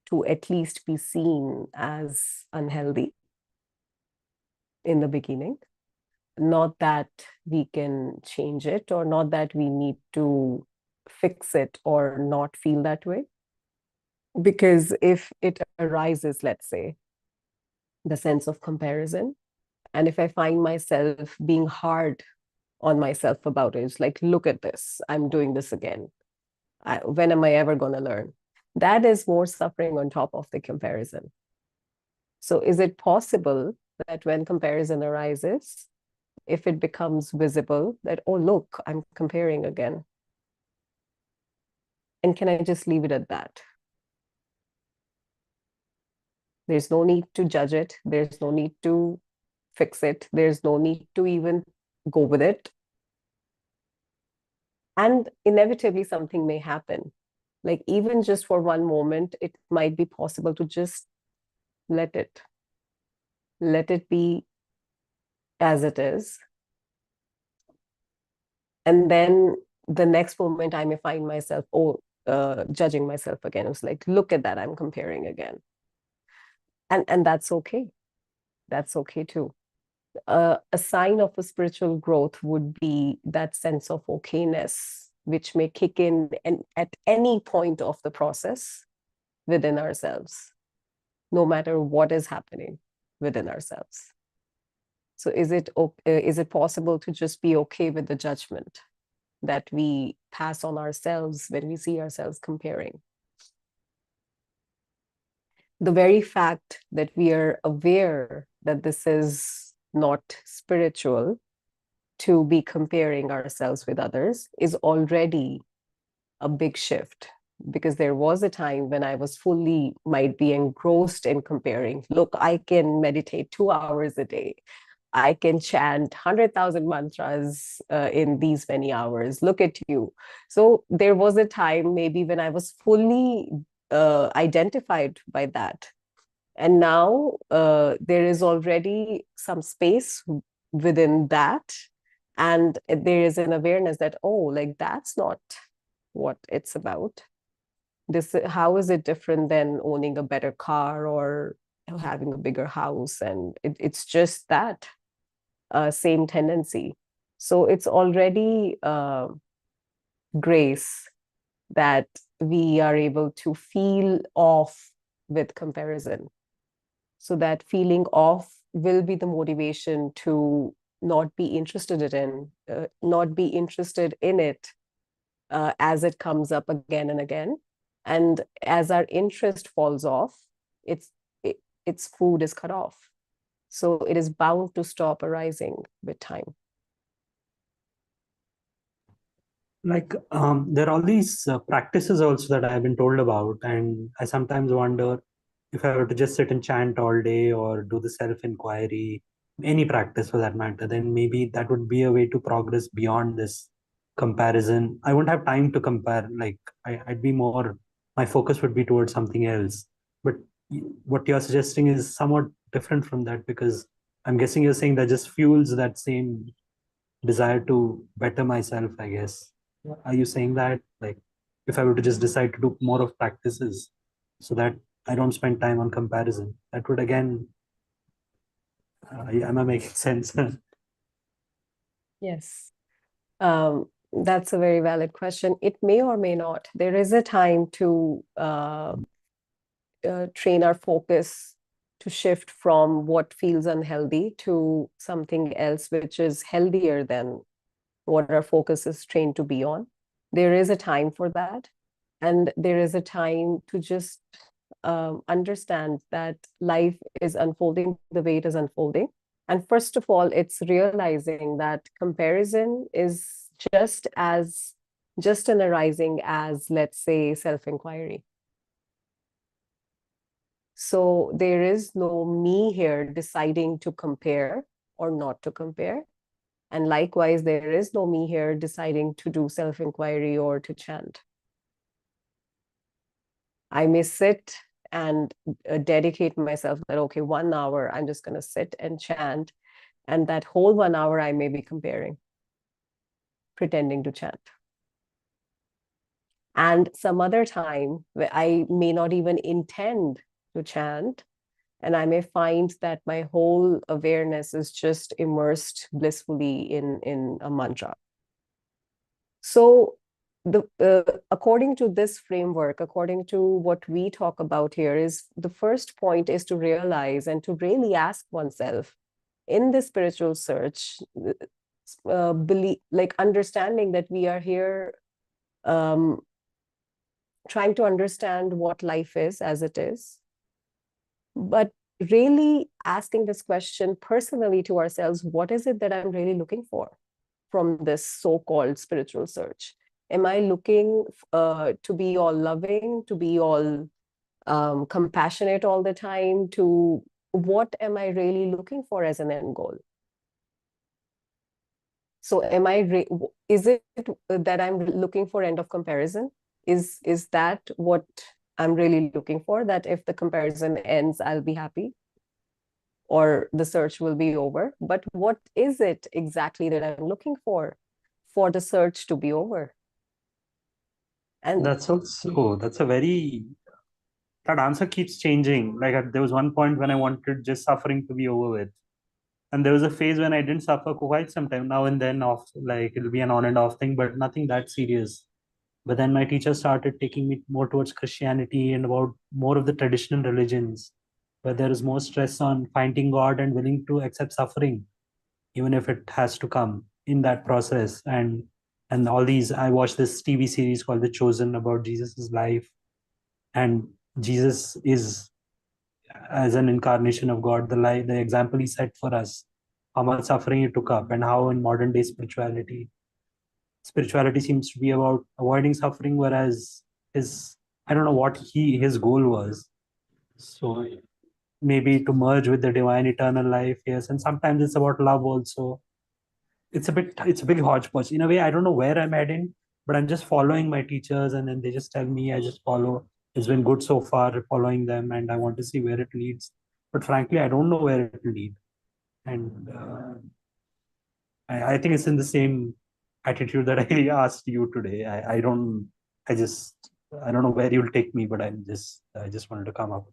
to at least be seen as unhealthy in the beginning. Not that we can change it, or not that we need to fix it or not feel that way. Because if it arises, let's say, the sense of comparison, and if I find myself being hard on myself about it, it's like, look at this, I'm doing this again. When am I ever going to learn? That is more suffering on top of the comparison. So is it possible that when comparison arises, if it becomes visible that, oh, look, I'm comparing again? And can I just leave it at that? There's no need to judge it. There's no need to fix it. There's no need to even go with it. And inevitably, something may happen. Like, even just for one moment, it might be possible to just let it be as it is. And then the next moment, I may find myself, judging myself again. It's like, look at that, I'm comparing again. And that's okay. That's okay too. A sign of a spiritual growth would be that sense of okayness, which may kick in and at any point of the process within ourselves, no matter what is happening within ourselves. So is it possible to just be okay with the judgment that we pass on ourselves when we see ourselves comparing? The very fact that we are aware that this is not spiritual, to be comparing ourselves with others, is already a big shift. Because there was a time when I was might be engrossed in comparing. Look, I can meditate 2 hours a day. I can chant 100,000 mantras in these many hours. Look at you. So there was a time maybe when I was fully identified by that. And now there is already some space within that. And there is an awareness that, oh, like, that's not what it's about. How is it different than owning a better car or having a bigger house? And it's just that same tendency. So it's already grace that we are able to feel off with comparison. So that feeling off will be the motivation to not be interested in it as it comes up again and again. And as our interest falls off, its food is cut off. So it is bound to stop arising with time. Like, there are all these practices also that I've been told about, and I sometimes wonder if I were to just sit and chant all day or do the self-inquiry, any practice for that matter, then maybe that would be a way to progress beyond this comparison. I won't have time to compare. Like, I'd be more, my focus would be towards something else. But what you're suggesting is somewhat different from that, because I'm guessing you're saying that just fuels that same desire to better myself, I guess. Are you saying that, like, if I were to just decide to do more of practices so that I don't spend time on comparison, that would again, am I making sense? Yes. That's a very valid question. It may or may not. There is a time to train our focus to shift from what feels unhealthy to something else which is healthier than what our focus is trained to be on. There is a time for that. And there is a time to just understand that life is unfolding the way it is unfolding. And first of all, it's realizing that comparison is just an arising as, let's say, self-inquiry. So there is no me here deciding to compare or not to compare. And likewise, there is no me here deciding to do self-inquiry or to chant. I may sit and dedicate myself that, okay, 1 hour, I'm just going to sit and chant. And that whole 1 hour, I may be comparing, pretending to chant. And some other time where I may not even intend to chant, and I may find that my whole awareness is just immersed blissfully in a mantra. So according to this framework, according to what we talk about here, is the first point is to realize and to really ask oneself in the spiritual search, believe, like understanding that we are here trying to understand what life is as it is, but really asking this question personally to ourselves: what is it that I'm really looking for from this so-called spiritual search? Am I looking to be all loving, to be all compassionate all the time? To what am I really looking for as an end goal? So is it that I'm looking for end of comparison? Is that what I'm really looking for? That if the comparison ends, I'll be happy, or the search will be over? But what is it exactly that I'm looking for the search to be over? And That's also, that answer keeps changing. Like there was one point when I wanted just suffering to be over with. And there was a phase when I didn't suffer for quite some time. Now and then off, like it'll be an on and off thing, but nothing that serious. But then my teacher started taking me more towards Christianity and about more of the traditional religions, where there is more stress on finding God and willing to accept suffering, even if it has to come in that process. And all these, I watched this TV series called The Chosen about Jesus's life, and Jesus is as an incarnation of God, the example he set for us, how much suffering he took up, and how in modern day spirituality seems to be about avoiding suffering, whereas I don't know what his goal was. So maybe to merge with the divine eternal life, yes. And sometimes it's about love also. It's a big hodgepodge. In a way, I don't know where I'm heading, but I'm just following my teachers, and then they just tell me I just follow. It's been good so far following them, and I want to see where it leads. But frankly, I don't know where it will lead. And I think it's in the same attitude that I asked you today. I don't know where you'll take me, but I just wanted to come up.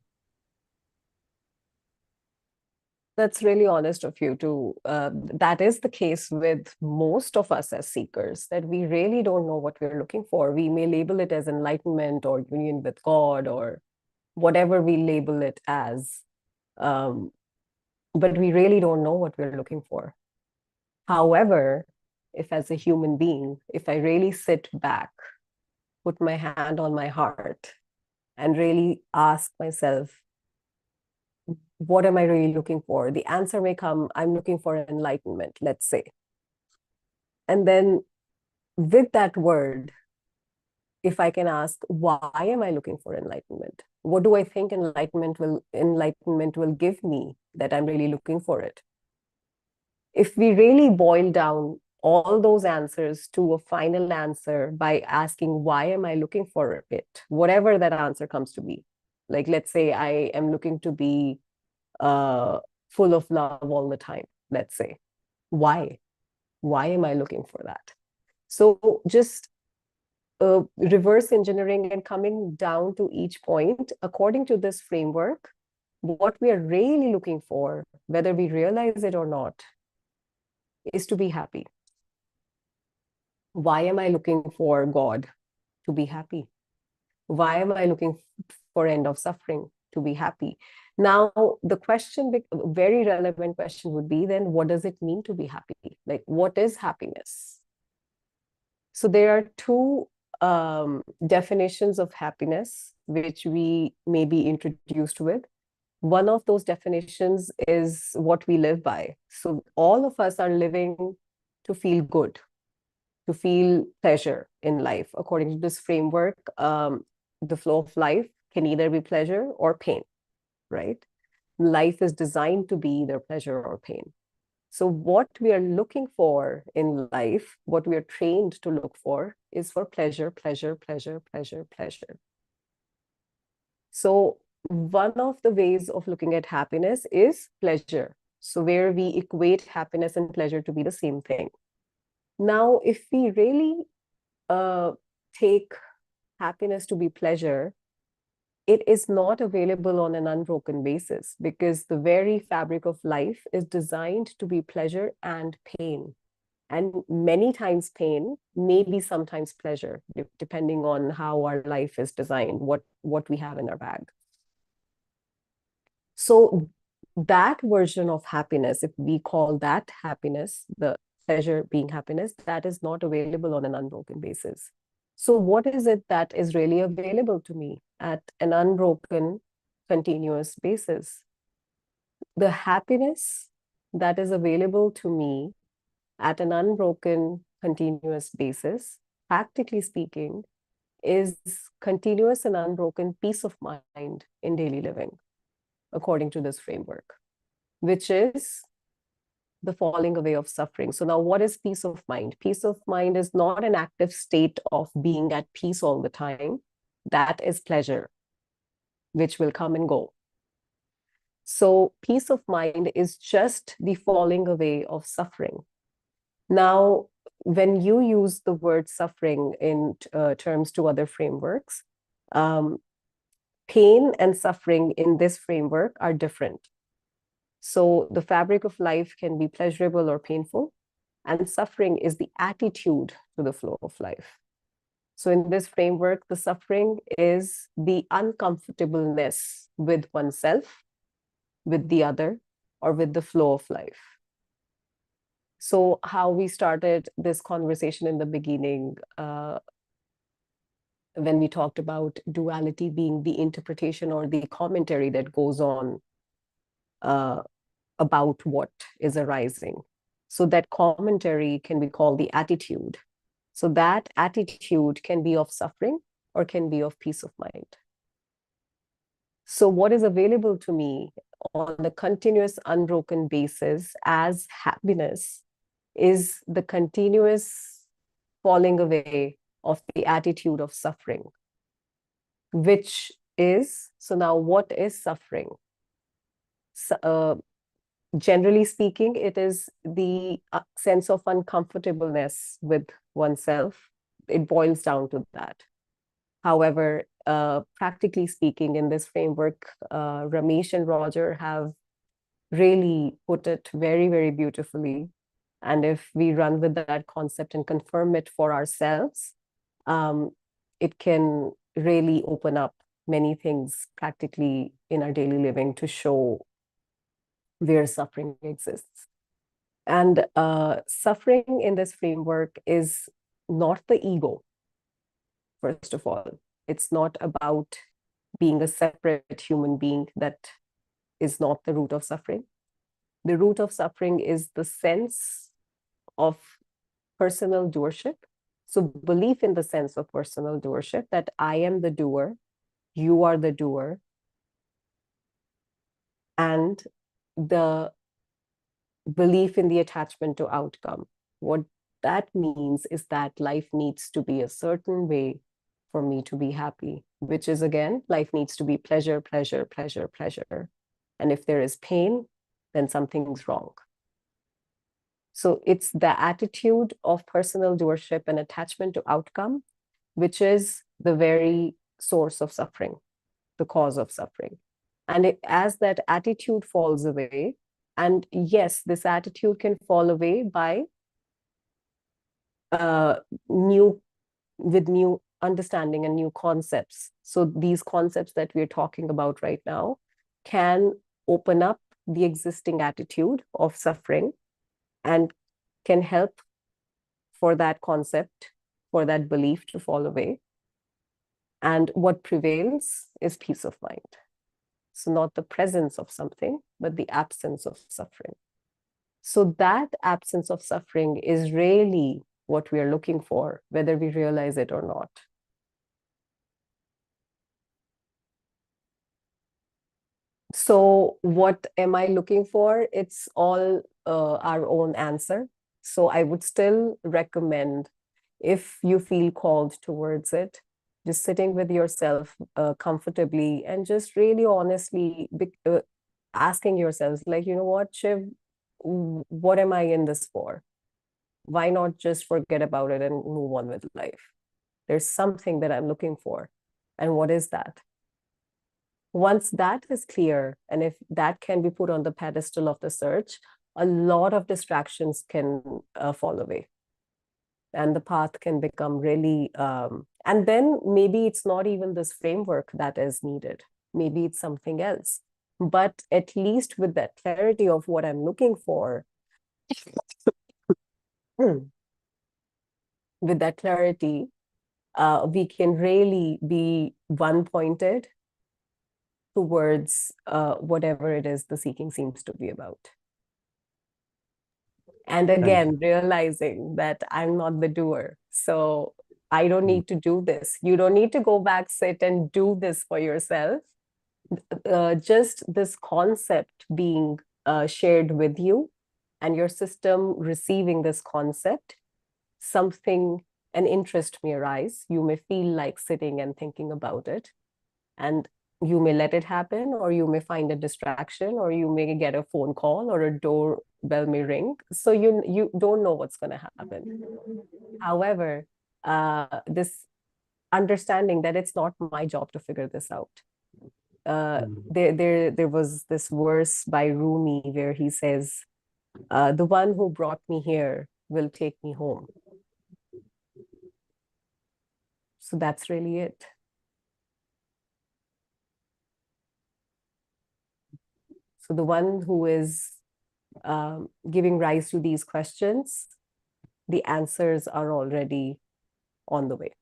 that's really honest of you to that is the case with most of us as seekers, that we really don't know what we're looking for. We may label it as enlightenment or union with God or whatever we label it as, but we really don't know what we're looking for. However, if as a human being, if I really sit back, put my hand on my heart, and really ask myself, what am I really looking for? The answer may come, I'm looking for enlightenment, let's say. And then with that word, if I can ask, why am I looking for enlightenment? What do I think enlightenment will give me that I'm really looking for it? If we really boil down all those answers to a final answer by asking, why am I looking for it? Whatever that answer comes to be. Like, let's say I am looking to be full of love all the time, let's say. Why? Why am I looking for that? So just reverse engineering and coming down to each point, according to this framework, what we are really looking for, whether we realize it or not, is to be happy. Why am I looking for God? To be happy. Why am I looking for end of suffering? To be happy. Now, the question, very relevant question would be then, what does it mean to be happy? Like, what is happiness? So there are two definitions of happiness which we may be introduced with. One of those definitions is what we live by. So all of us are living to feel good, to feel pleasure in life. According to this framework, the flow of life can either be pleasure or pain, right? Life is designed to be either pleasure or pain. So what we are looking for in life, what we are trained to look for, is for pleasure, pleasure, pleasure, pleasure, pleasure. So one of the ways of looking at happiness is pleasure. So where we equate happiness and pleasure to be the same thing. Now, if we really take happiness to be pleasure, it is not available on an unbroken basis, because the very fabric of life is designed to be pleasure and pain. And many times pain, maybe sometimes pleasure, depending on how our life is designed, what we have in our bag. So that version of happiness, if we call that happiness, the pleasure being happiness, that is not available on an unbroken basis. So what is it that is really available to me at an unbroken, continuous basis? The happiness that is available to me at an unbroken, continuous basis, practically speaking, is continuous and unbroken peace of mind in daily living, according to this framework, which is the falling away of suffering. So now, what is peace of mind? Peace of mind is not an active state of being at peace all the time. That is pleasure, which will come and go. So peace of mind is just the falling away of suffering. Now, when you use the word suffering in terms to other frameworks, pain and suffering in this framework are different. So the fabric of life can be pleasurable or painful, and suffering is the attitude to the flow of life. So in this framework, the suffering is the uncomfortableness with oneself, with the other, or with the flow of life. So how we started this conversation in the beginning, when we talked about duality being the interpretation or the commentary that goes on about what is arising. So that commentary can be called the attitude. So that attitude can be of suffering or can be of peace of mind. So what is available to me on a continuous, unbroken basis as happiness is the continuous falling away of the attitude of suffering, which is, so now what is suffering? Generally speaking, it is the sense of uncomfortableness with oneself. It boils down to that. However, practically speaking, in this framework, Ramesh and Roger have really put it very, very beautifully. And if we run with that concept and confirm it for ourselves, it can really open up many things practically in our daily living to show where suffering exists. And suffering in this framework is not the ego, first of all. It's not about being a separate human being. That is not the root of suffering. The root of suffering is the sense of personal doership. So belief in the sense of personal doership, that I am the doer, you are the doer, and the belief in the attachment to outcome. What that means is that life needs to be a certain way for me to be happy, which is, again, life needs to be pleasure, pleasure, pleasure, pleasure. And if there is pain, then something's wrong. So it's the attitude of personal doership and attachment to outcome, which is the very source of suffering, the cause of suffering. And as that attitude falls away, and yes, this attitude can fall away by new understanding and new concepts. So these concepts that we're talking about right now can open up the existing attitude of suffering and can help for that concept, for that belief to fall away. And what prevails is peace of mind. So not the presence of something, but the absence of suffering. So that absence of suffering is really what we are looking for, whether we realize it or not. So what am I looking for? It's all our own answer. So I would still recommend, if you feel called towards it, just sitting with yourself comfortably and just really honestly asking yourselves, like, you know what, Shiv, what am I in this for? Why not just forget about it and move on with life? There's something that I'm looking for. And what is that? Once that is clear, and if that can be put on the pedestal of the search, a lot of distractions can fall away. And the path can become really, and then maybe it's not even this framework that is needed. Maybe it's something else. But at least with that clarity of what I'm looking for, with that clarity, we can really be one-pointed towards whatever it is the seeking seems to be about. And again, realizing that I'm not the doer. So I don't need to do this. You don't need to go back, sit and do this for yourself. Just this concept being shared with you and your system receiving this concept, an interest may arise. You may feel like sitting and thinking about it. And you may let it happen, or you may find a distraction, or you may get a phone call, or a doorbell may ring. So you don't know what's going to happen. However, this understanding that it's not my job to figure this out. There was this verse by Rumi where he says, the one who brought me here will take me home. So that's really it. So the one who is giving rise to these questions, the answers are already on the way.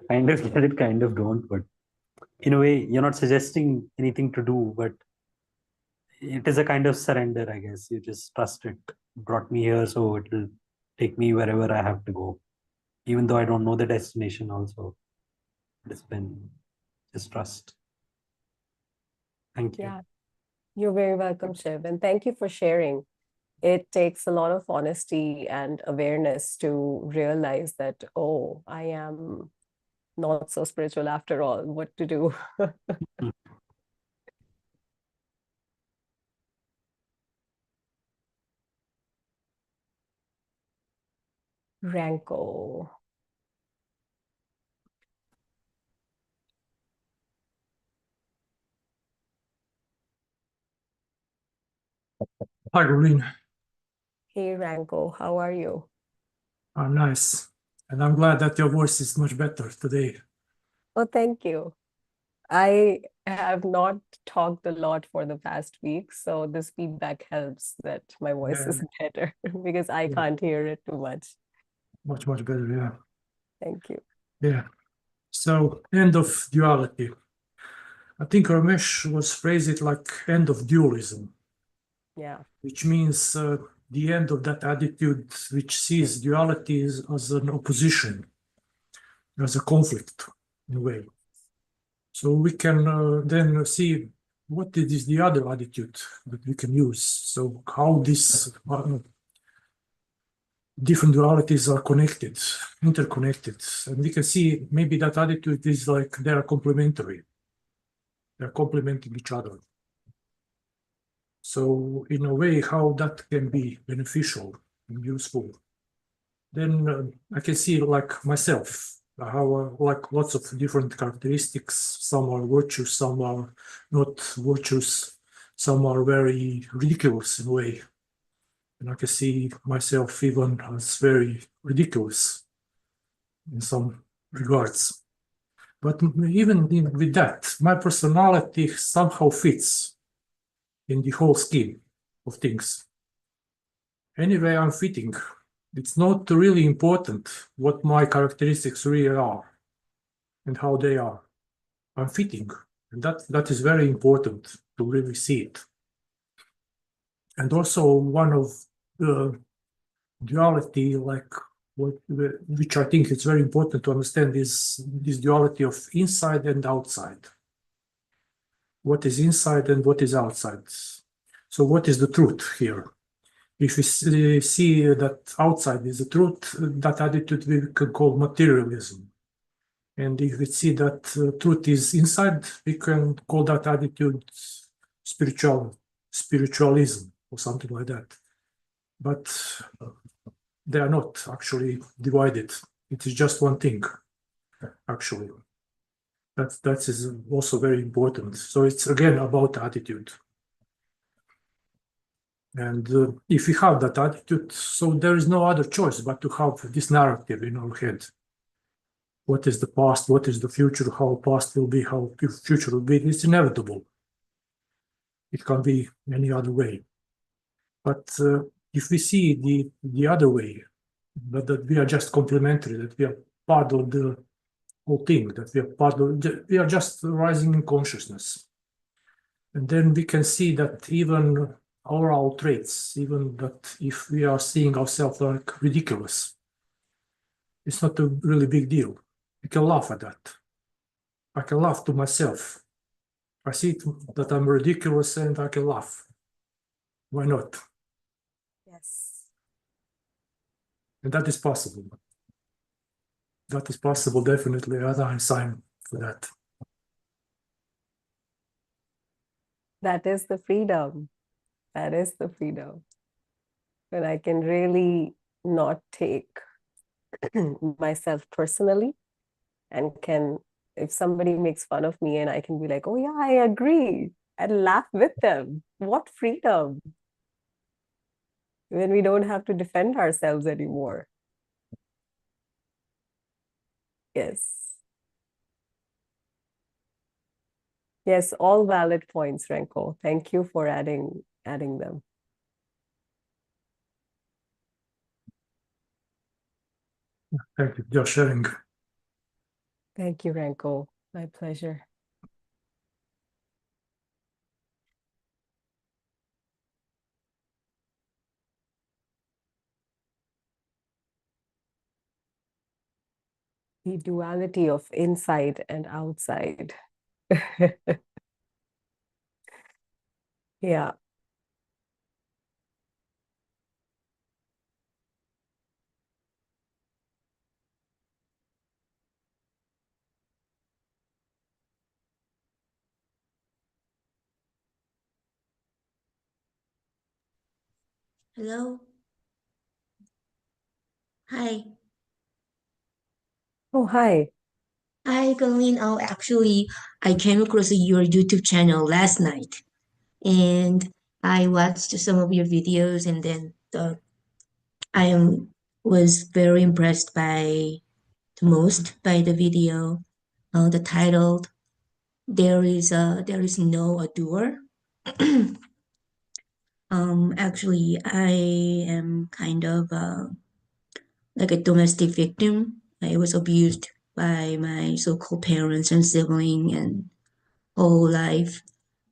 Kind of get it, kind of don't, but in a way, you're not suggesting anything to do, but it is a kind of surrender, I guess. You just trust it brought me here, so it will take me wherever I have to go, even though I don't know the destination also. It's been just trust. Thank you. Yeah, you're very welcome, Shiv, and thank you for sharing. It takes a lot of honesty and awareness to realize that, oh, I am not so spiritual after all. What to do? Ranko. Hi, Rolene. Hey, Ranko, how are you? I'm nice. And I'm glad that your voice is much better today. Oh, thank you. I have not talked a lot for the past week, so this feedback helps that my voice is better because I can't hear it too much. Much, much better, yeah. Thank you. Yeah. So, end of duality. I think Ramesh was phrased it like end of dualism. Yeah. Which means the end of that attitude which sees duality as an opposition, as a conflict in a way. So we can then see what is the other attitude that we can use. So how these different dualities are connected, interconnected. And we can see maybe that attitude is like they are complementary. They're complementing each other. So in a way, how that can be beneficial and useful. Then I can see like myself, how like lots of different characteristics. Some are virtues, some are not virtues, some are very ridiculous in a way. And I can see myself even as very ridiculous in some regards. But even with that, my personality somehow fits in the whole scheme of things. Anyway, I'm fitting. It's not really important what my characteristics really are and how they are. I'm fitting, and that is very important to really see it. And also one of the duality, like which I think is very important to understand, is this duality of inside and outside. What is inside and what is outside? So what is the truth here? If we see that outside is the truth, that attitude we could call materialism. And if we see that truth is inside, we can call that attitude spiritualism or something like that. But they are not actually divided. It is just one thing, actually. That is also very important. So it's again about attitude. And if we have that attitude, so there is no other choice but to have this narrative in our head. What is the past? What is the future? How past will be? How future will be? It's inevitable. It can't be any other way. But if we see the other way, that we are just complementary, that we are part of the whole thing, that we are just rising in consciousness. And then we can see that even our traits, even that if we are seeing ourselves like ridiculous, it's not a really big deal. We can laugh at that. I can laugh to myself. I see that I'm ridiculous and I can laugh. Why not? Yes. And that is possible. That is possible, definitely. I'm sign for that. That is the freedom. That is the freedom. When I can really not take myself personally and can, if somebody makes fun of me and I can be like, oh yeah, I agree, and laugh with them. What freedom. When we don't have to defend ourselves anymore. Yes. Yes, all valid points, Renko. Thank you for adding them. Thank you. You're sharing. Thank you, Renko. My pleasure. The duality of inside and outside. Yeah. Hello. Hi. Oh, hi. Hi, Colleen. Oh, actually, I came across your YouTube channel last night and I watched some of your videos and then was very impressed by the most by the video, the title, there is no a doer. Actually, I am kind of like a domestic victim. I was abused by my so-called parents and sibling and whole life,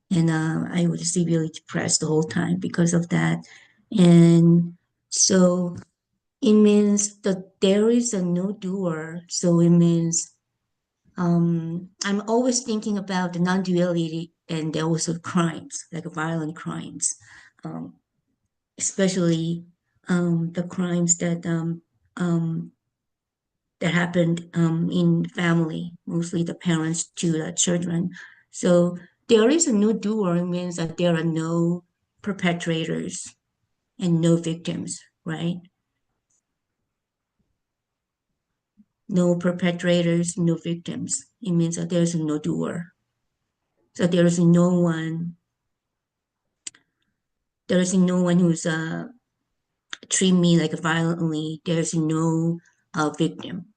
and I was severely depressed the whole time because of that. And so it means that there is a no doer. So it means I'm always thinking about the non-duality and also crimes, like violent crimes, um, especially the crimes that happened in family, mostly the parents to the children. So there is a no doer, it means that there are no perpetrators and no victims, right? No perpetrators, no victims. It means that there's no doer. So there is no one. There is no one who's treat me like violently. There's no victim.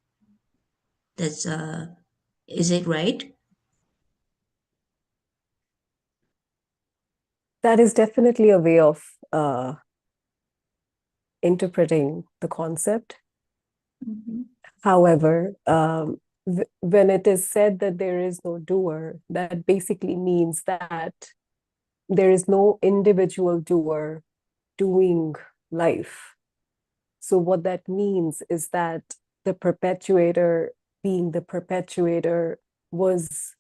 That's is it right? That is definitely a way of interpreting the concept. Mm-hmm. However, when it is said that there is no doer, that basically means that there is no individual doer doing life. So what that means is that the perpetuator, being the perpetuator, was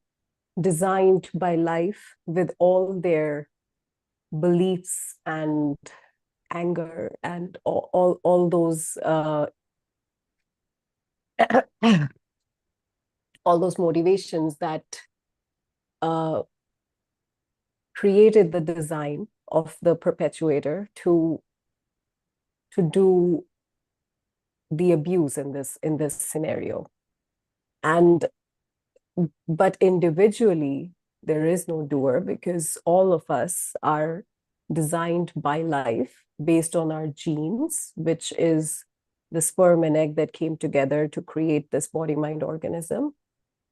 designed by life with all their beliefs and anger and all those all those motivations that created the design of the perpetuator to do the abuse in this scenario. And but individually there is no doer, because all of us are designed by life based on our genes, which is the sperm and egg that came together to create this body mind organism,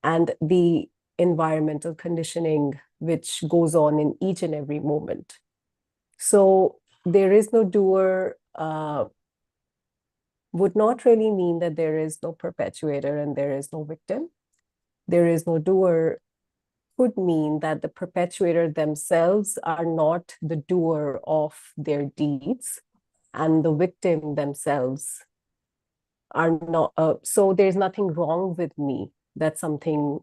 and the environmental conditioning which goes on in each and every moment. So there is no doer would not really mean that there is no perpetuator and there is no victim. There is no doer could mean that the perpetuator themselves are not the doer of their deeds, and the victim themselves are not. So there's nothing wrong with me. That's something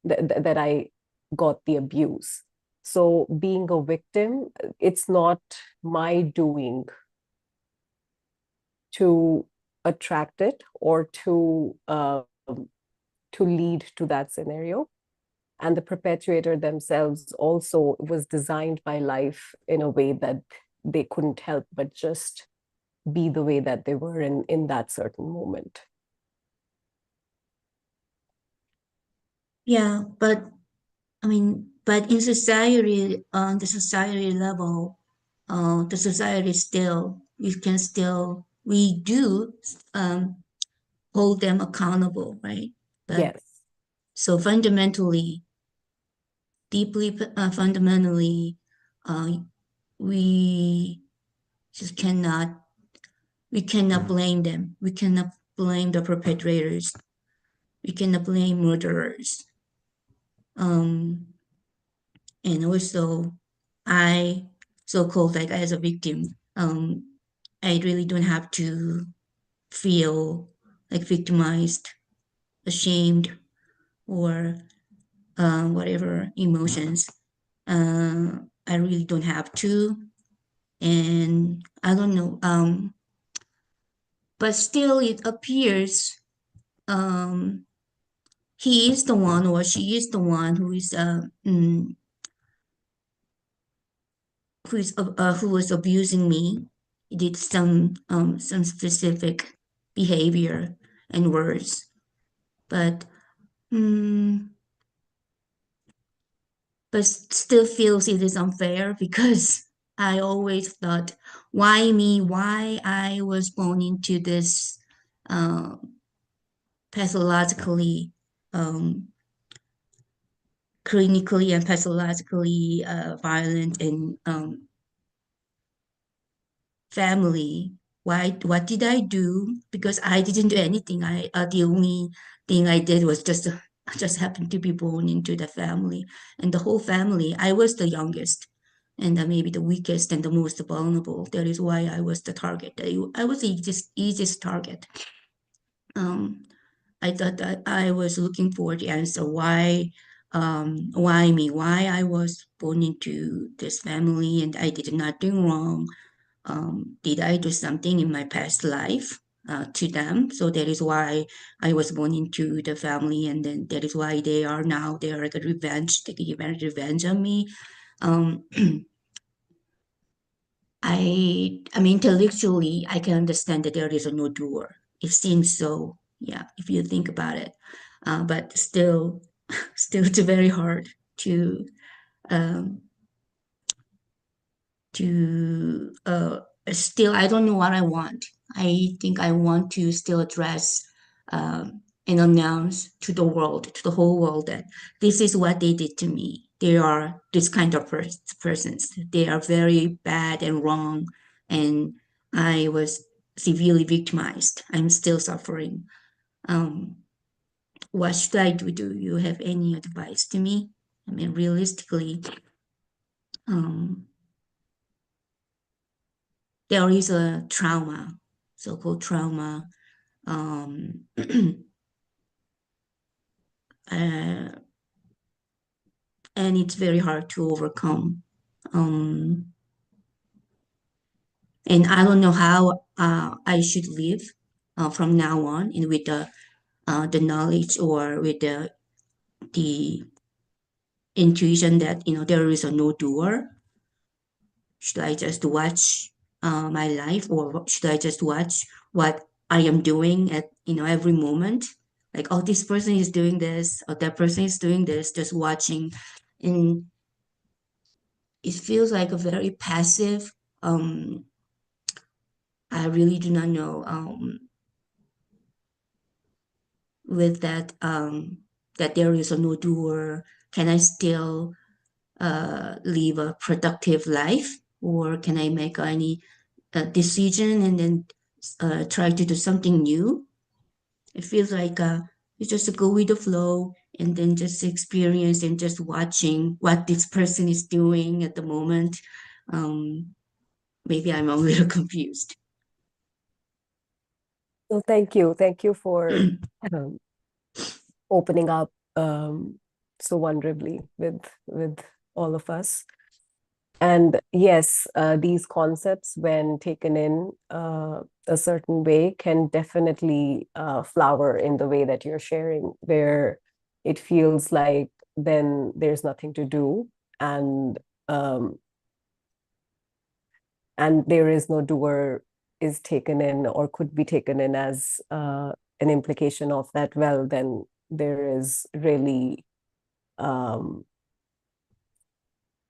that I got the abuse. So being a victim, it's not my doing to attract it or to lead to that scenario. And the perpetuator themselves also was designed by life in a way that they couldn't help but just be the way that they were in that certain moment. Yeah, but I mean, but in society, on the society level, the society still, we do hold them accountable, right? But Yes. so fundamentally, deeply fundamentally, we just cannot blame them. We cannot blame the perpetrators. We cannot blame murderers. And also, I so-called like as a victim, I really don't have to feel like victimized, ashamed, or whatever emotions. I really don't have to, and I don't know. But still, it appears he is the one or she is the one who is who was abusing me. He did some specific behavior and words, but but still feels it is unfair because I always thought, why me? Why I was born into this pathologically, clinically and pathologically violent and family. Why? What did I do? Because I didn't do anything. The only thing I did was just just happened to be born into the family, and the whole family. I was the youngest, and maybe the weakest and the most vulnerable. That is why I was the target. I was the easiest target. I thought that I was looking for the answer. Why me? Why I was born into this family and I did nothing wrong? Did I do something in my past life to them? So that is why I was born into the family, and then that is why they are like a revenge, taking revenge on me. I mean, intellectually, I can understand that there is a no doer. It seems so, yeah, if you think about it. But still, it's very hard to um, still, I don't know what I want. I think I want to still address and announce to the world, to the whole world, that this is what they did to me. They are this kind of persons. They are very bad and wrong, and I was severely victimized. I'm still suffering. What should I do? Do you have any advice to me? I mean, realistically, there is a trauma, so-called trauma, and it's very hard to overcome. And I don't know how I should live from now on, and with the the knowledge or with the intuition that there is a no doer. Should I just watch my life, or should I just watch what I am doing at every moment? Like, oh, this person is doing this, or that person is doing this, just watching. And it feels like a very passive. I really do not know with that there is a no doer. Can I still live a productive life, or can I make any decision and then try to do something new? It feels like you just go with the flow and then just experience and just watching what this person is doing at the moment. Maybe I'm a little confused. So thank you. Thank you for um, opening up so vulnerably with all of us. And yes, these concepts, when taken in a certain way, can definitely flower in the way that you're sharing, where it feels like then there's nothing to do, and um, there is no doer is taken in or could be taken in as an implication of that. Well, then there is really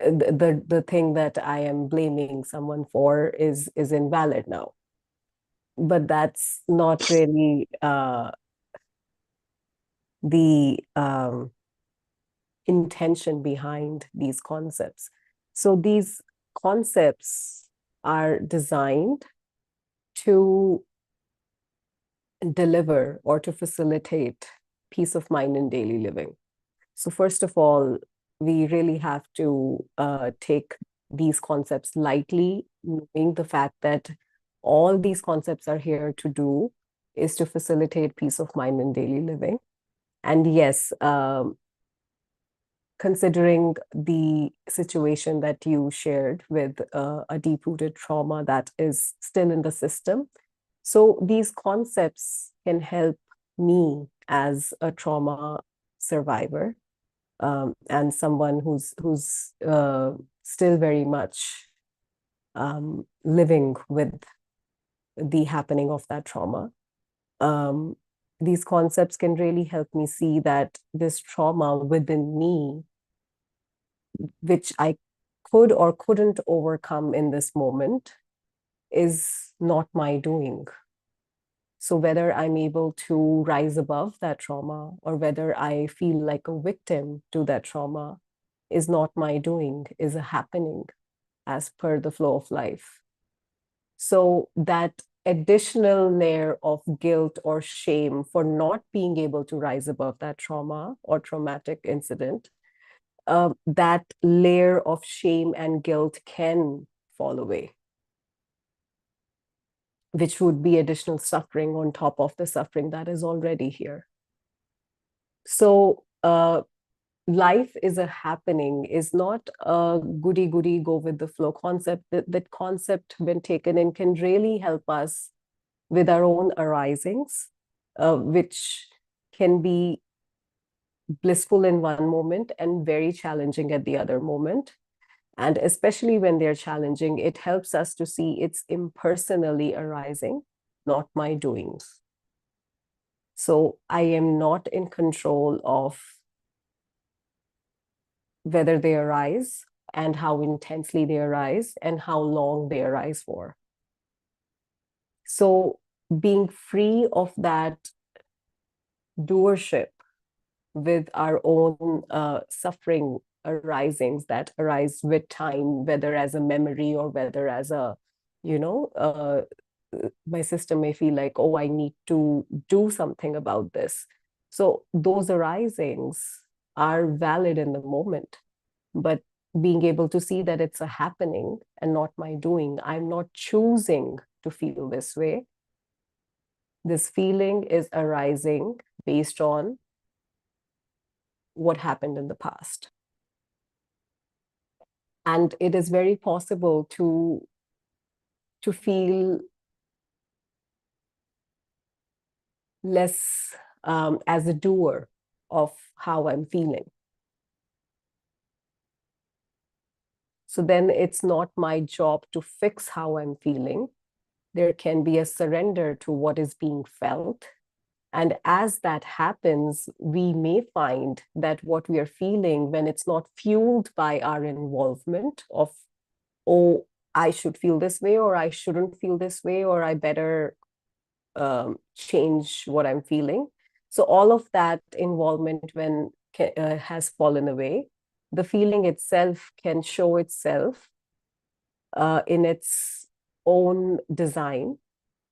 the thing that I am blaming someone for is invalid now. But that's not really the intention behind these concepts. So these concepts are designed to deliver or to facilitate peace of mind in daily living. So first of all, we really have to take these concepts lightly, knowing the fact that all these concepts are here to do is to facilitate peace of mind in daily living. And yes, considering the situation that you shared with a deep-rooted trauma that is still in the system, so these concepts can help me as a trauma survivor, and someone who's still very much living with the happening of that trauma. These concepts can really help me see that this trauma within me, which I could or couldn't overcome in this moment, is not my doing. So whether I'm able to rise above that trauma or whether I feel like a victim to that trauma is not my doing, is a happening as per the flow of life. So that additional layer of guilt or shame for not being able to rise above that trauma or traumatic incident, that layer of shame and guilt can fall away, which would be additional suffering on top of the suffering that is already here. So life is a happening, is not a goody-goody, go with the flow concept. That concept, when taken in, can really help us with our own arisings, which can be blissful in one moment and very challenging at the other moment. And especially when they're challenging, it helps us to see it's impersonally arising, not my doings. So I am not in control of whether they arise and how intensely they arise and how long they arise for. So being free of that doership with our own suffering arisings that arise with time, whether as a memory or whether as a, my sister may feel like, oh, I need to do something about this. So those arisings are valid in the moment, but being able to see that it's a happening and not my doing. I'm not choosing to feel this way. This feeling is arising based on what happened in the past. And it is very possible to feel less as a doer of how I'm feeling. So then it's not my job to fix how I'm feeling. There can be a surrender to what is being felt. And as that happens, we may find that what we are feeling, when it's not fueled by our involvement of, oh, I should feel this way, or I shouldn't feel this way, or I better change what I'm feeling. So all of that involvement, when has fallen away, the feeling itself can show itself in its own design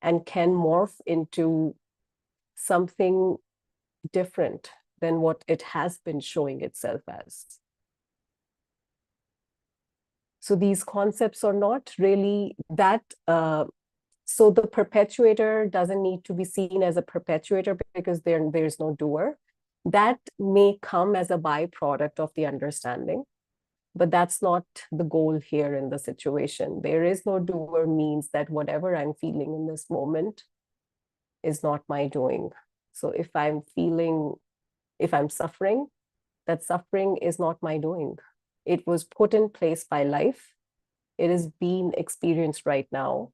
and can morph into something different than what it has been showing itself as. So these concepts are not really that, so the perpetuator doesn't need to be seen as a perpetuator because there's no doer. That may come as a byproduct of the understanding, but that's not the goal here in the situation. There is no doer means that whatever I'm feeling in this moment is not my doing. So if I'm suffering, that suffering is not my doing. It was put in place by life. It is being experienced right now,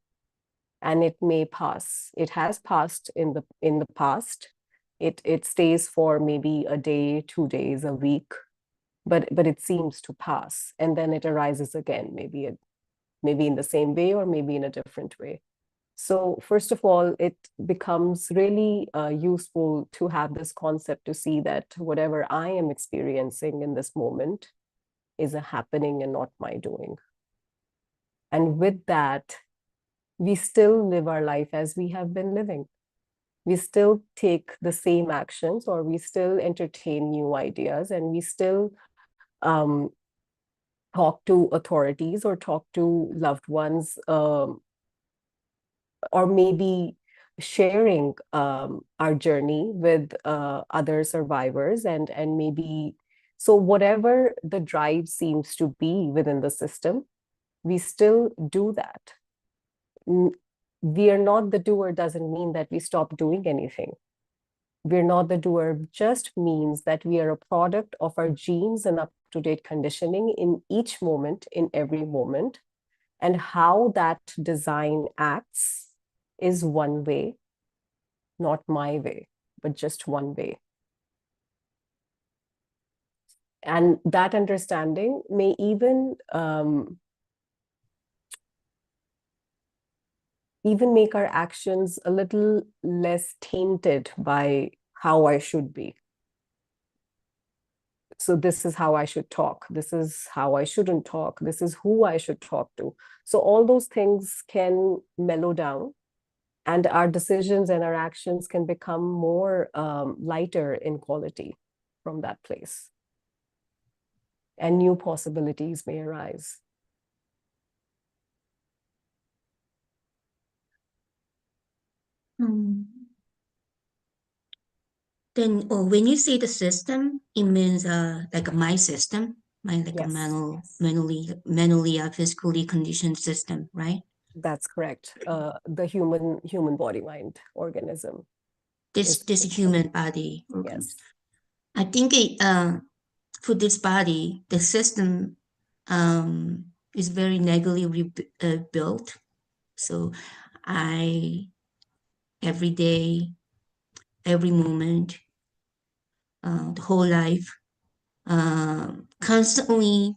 and it may pass. It has passed in the past. It stays for maybe a day, 2 days, a week, but it seems to pass, and then it arises again, maybe in the same way or maybe in a different way. So first of all, it becomes really useful to have this concept to see that whatever I am experiencing in this moment is a happening and not my doing. And with that, we still live our life as we have been living. We still take the same actions, or we still entertain new ideas, and we still talk to authorities or talk to loved ones, or maybe sharing our journey with other survivors, and maybe, so whatever the drive seems to be within the system, we still do that. We are not the doer doesn't mean that we stop doing anything. We're not the doer just means that we are a product of our genes and up-to-date conditioning in each moment, in every moment, and how that design acts is one way, not my way, but just one way. And that understanding may even make our actions a little less tainted by how I should be. So this is how I should talk. This is how I shouldn't talk. This is who I should talk to. So all those things can mellow down, and our decisions and our actions can become more lighter in quality from that place. And new possibilities may arise. Then, when you say the system, it means like my system, like Yes. a mentally, physically conditioned system, right? That's correct. The human body mind organism. This human body organ. Yes. I think for this body, the system is very negatively built. So every day, every moment, the whole life, constantly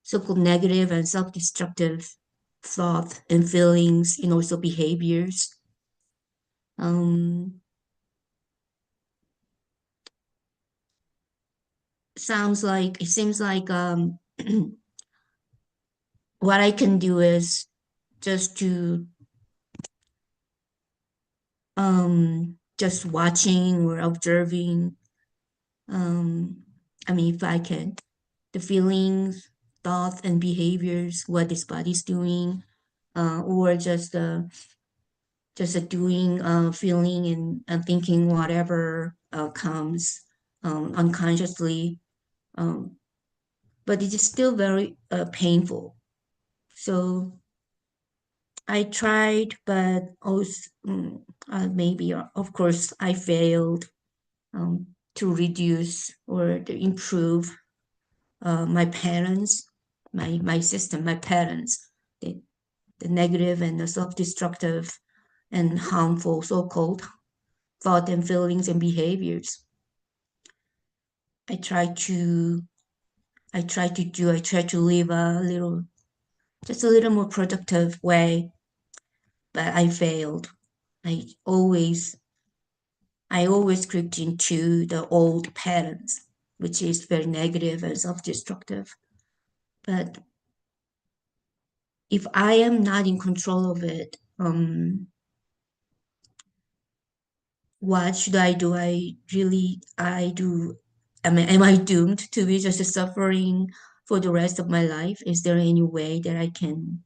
so-called negative and self-destructive thoughts and feelings, and also behaviors. It seems like what I can do is just to just watching or observing. If I can, the feelings, thoughts, and behaviors, what this body's doing, or just doing, feeling, and thinking whatever comes unconsciously. But it is still very painful. So I tried, but also maybe, of course, I failed to reduce or to improve my parents, my system, my parents, the negative and the self-destructive and harmful so-called thought and feelings and behaviors. I try to live just a little more productive way, but I failed. I always crept into the old patterns, which is very negative and self-destructive. But if I am not in control of it, what should I do? Am I doomed to be just suffering for the rest of my life? Is there any way that I can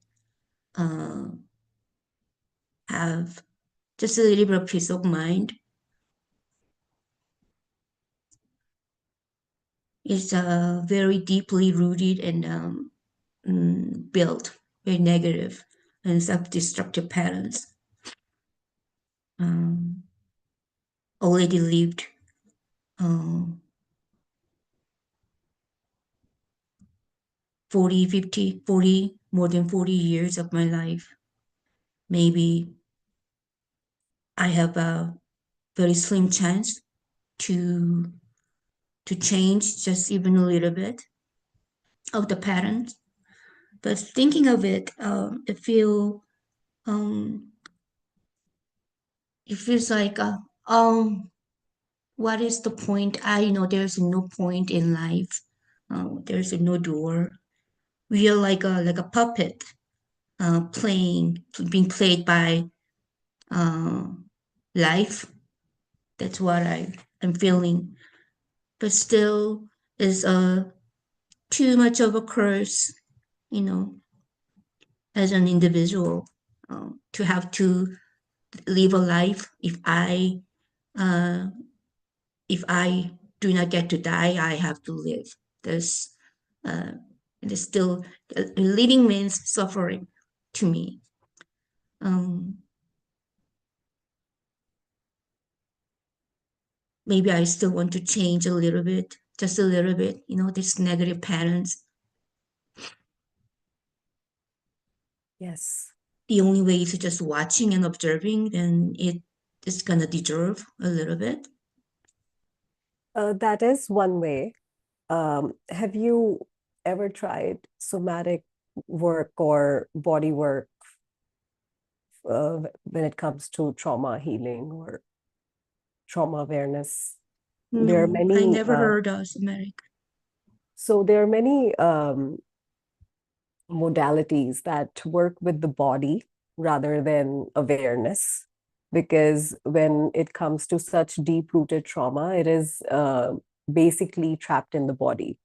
have just a little bit of peace of mind? It's very deeply rooted and built, very negative and self-destructive patterns. Already lived 40, more than 40 years of my life. Maybe I have a very slim chance to change just even a little bit of the patterns. But thinking of it, it feels like what is the point? I know there's no point in life. There's no door. We are like a puppet, being played by life. That's what I'm feeling. But still, is too much of a curse, as an individual, to have to live a life. If I do not get to die, I have to live. There's still living means suffering to me. Maybe I still want to change a little bit, just a little bit, these negative patterns. Yes. The only way is just watching and observing, then it is gonna deserve a little bit. That is one way. Have you ever tried somatic work or body work when it comes to trauma healing or trauma awareness? There are No, I many. never heard of somatic. So there are many modalities that work with the body rather than awareness, because when it comes to such deep-rooted trauma, it is basically trapped in the body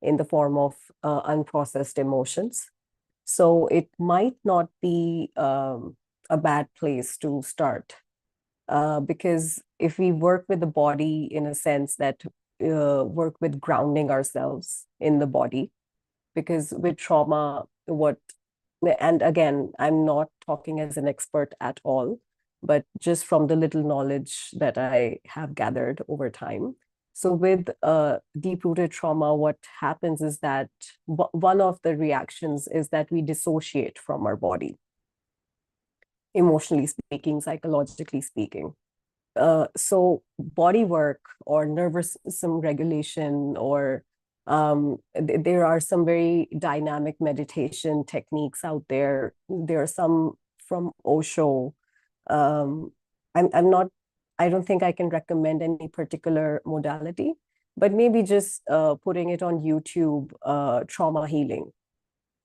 in the form of unprocessed emotions. So it might not be a bad place to start, because if we work with the body in a sense that work with grounding ourselves in the body, because with trauma, and again, I'm not talking as an expert at all, but just from the little knowledge that I have gathered over time. So with deep-rooted trauma, what happens is that one of the reactions is that we dissociate from our body, emotionally speaking, psychologically speaking. So body work or nervous system regulation, or there are some very dynamic meditation techniques out there. There are some from Osho. I'm not, I don't think I can recommend any particular modality, but maybe just putting it on YouTube, trauma healing,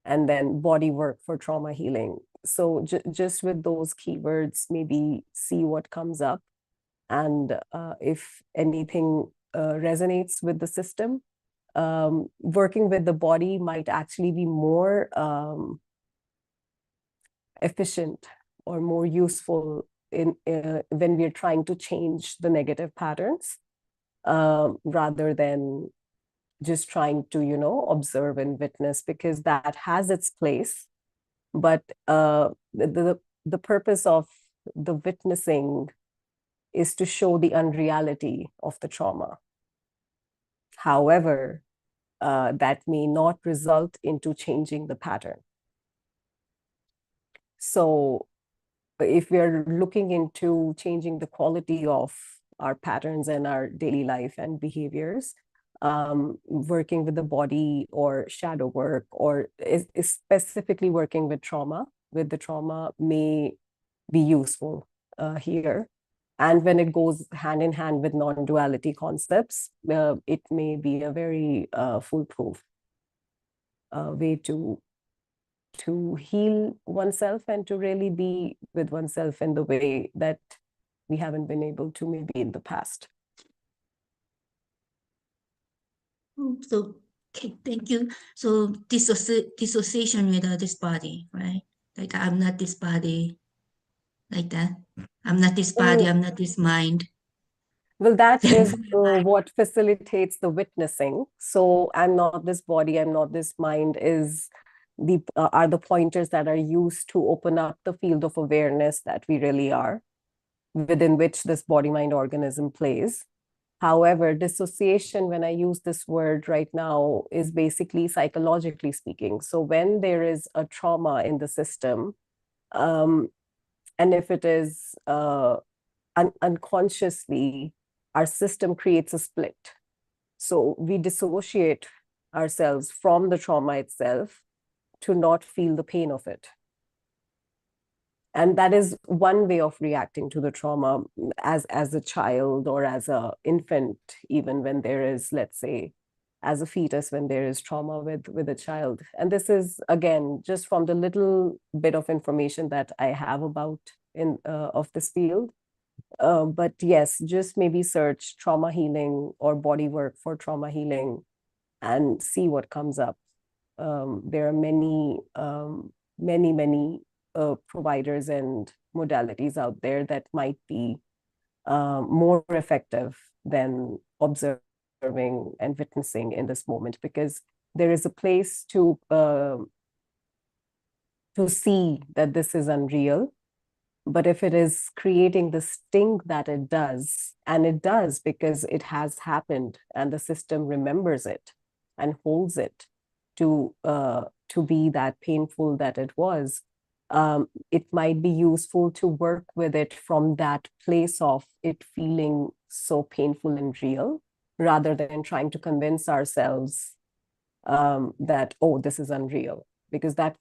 and then body work for trauma healing. So just with those keywords, maybe see what comes up. And if anything resonates with the system, working with the body might actually be more efficient or more useful when we're trying to change the negative patterns, rather than just trying to, observe and witness, because that has its place. But the purpose of the witnessing is to show the unreality of the trauma. However, that may not result into changing the pattern. So if we're looking into changing the quality of our patterns and our daily life and behaviors, working with the body or shadow work, or is specifically working with the trauma may be useful here. And when it goes hand in hand with non-duality concepts, it may be a very foolproof way to heal oneself and to really be with oneself in the way that we haven't been able to maybe in the past. So, okay, thank you. So dissociation with this body, right? Like I'm not this body, like that. I'm not this body, I'm not this mind. Well, that is what facilitates the witnessing. So I'm not this body, I'm not this mind are the pointers that are used to open up the field of awareness that we really are, within which this body-mind organism plays. However, dissociation, when I use this word right now, is basically psychologically speaking. So when there is a trauma in the system, and if it is unconsciously, our system creates a split. So we dissociate ourselves from the trauma itself to not feel the pain of it. And that is one way of reacting to the trauma as a child or as an infant, even when there is, let's say, as a fetus, when there is trauma with a child. And this is, again, just from the little bit of information that I have about of this field. But yes, just maybe search trauma healing or body work for trauma healing and see what comes up. There are many providers and modalities out there that might be more effective than observing and witnessing in this moment, because there is a place to see that this is unreal. But if it is creating the sting that it does, and it does because it has happened and the system remembers it and holds it to be that painful that it was, it might be useful to work with it from that place of it feeling so painful and real, rather than trying to convince ourselves that, oh, this is unreal. Because that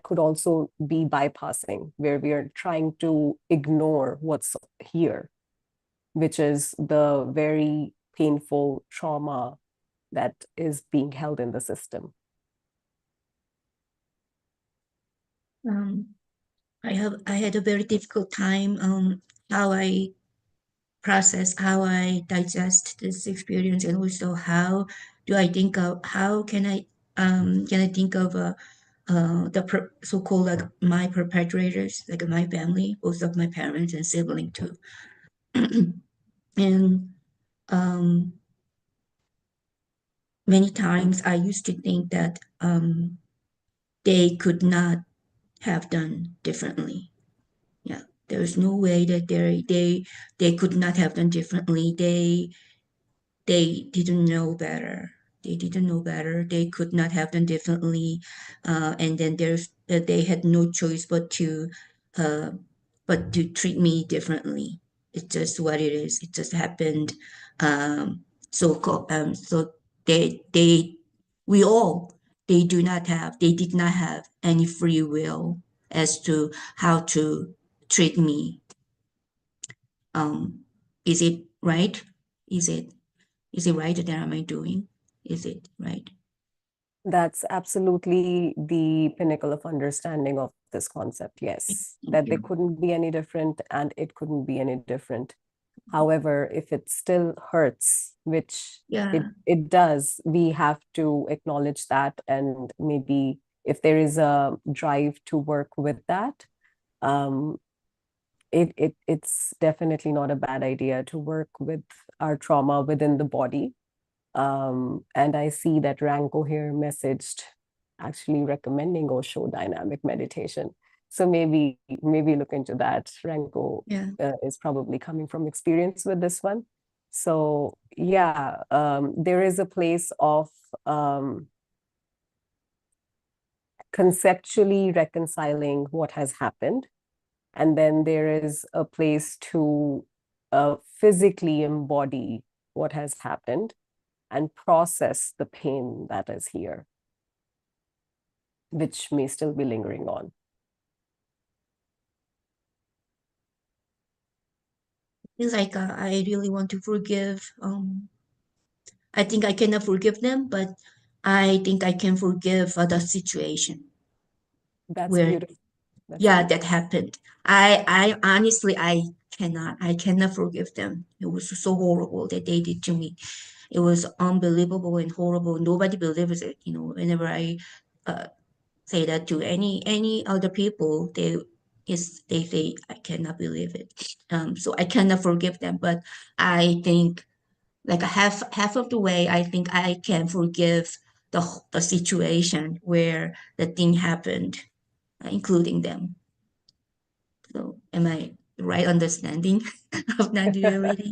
could also be bypassing, where we are trying to ignore what's here, which is the very painful trauma that is being held in the system. I had a very difficult time how I process, how I digest this experience, and also how can I think of the so-called like my perpetrators, like my family, both of my parents and sibling too. And many times I used to think that they could not have done differently. Yeah, there's no way that they could not have done differently. They didn't know better. They didn't know better. They could not have done differently. And then they had no choice but to treat me differently. It's just what it is. It just happened. So we all, they did not have any free will as to how to treat me. Is it right? Is it right that am I doing? Is it right? That's absolutely the pinnacle of understanding of this concept, yes. That they couldn't be any different and it couldn't be any different. However, if it still hurts, which it does, we have to acknowledge that, and maybe if there is a drive to work with that, it's definitely not a bad idea to work with our trauma within the body. And I see that Ranko here messaged actually recommending Osho dynamic meditation. So maybe look into that. Renko Yeah. is probably coming from experience with this one. So yeah, there is a place of conceptually reconciling what has happened. And then there is a place to physically embody what has happened and process the pain that is here, which may still be lingering on. It's like I really want to forgive. I think I cannot forgive them, but I think I can forgive the situation That's where, beautiful. That's yeah, beautiful. that happened. I honestly, I cannot forgive them. It was so horrible that they did to me. It was unbelievable and horrible. Nobody believes it. You know, whenever I say that to any other people, they say I cannot believe it. So I cannot forgive them. But I think like a half of the way, I think I can forgive the situation where the thing happened, including them. So am I right understanding of non-duality?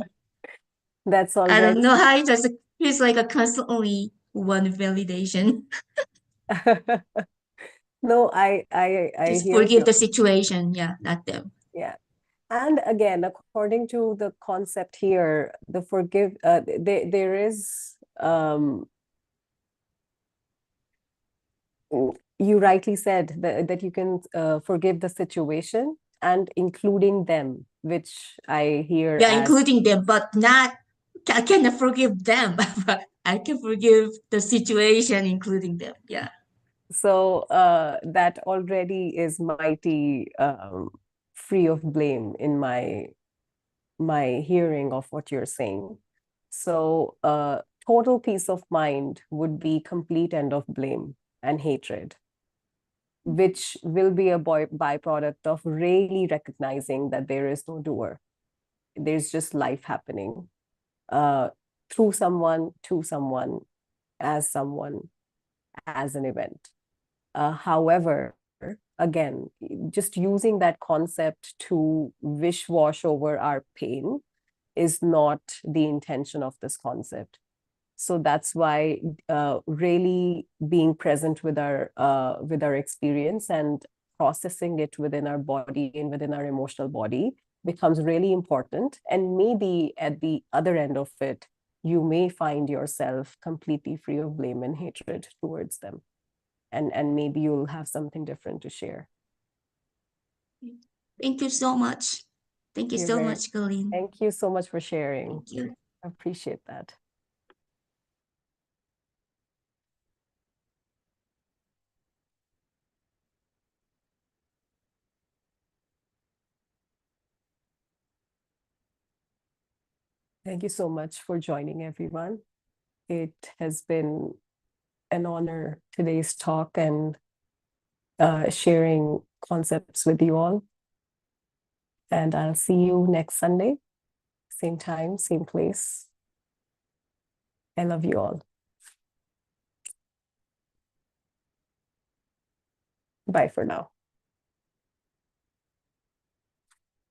That's I don't already. know how it just feels like a constantly one validation. No, I Just hear forgive you. the situation, yeah, not them. Yeah. And again, according to the concept here, the forgive, there is, you rightly said that you can forgive the situation and including them, which I hear Yeah, as, including them, but not, I cannot forgive them, but I can forgive the situation, including them. Yeah. so that already is mighty free of blame in my hearing of what you're saying. So total peace of mind would be complete end of blame and hatred, which will be a byproduct of really recognizing that there is no doer. There's just life happening through someone, to someone, as an event. However, again, just using that concept to wish wash over our pain is not the intention of this concept. So that's why really being present with our experience and processing it within our body and within our emotional body becomes really important. And maybe at the other end of it, you may find yourself completely free of blame and hatred towards them. And maybe you'll have something different to share. Thank you so much. Thank you so much, Colleen. Thank you so much for sharing. Thank you. I appreciate that. Thank you so much for joining, everyone. It has been an honor today's talk and sharing concepts with you all. And I'll see you next Sunday, same time, same place. I love you all. Bye for now.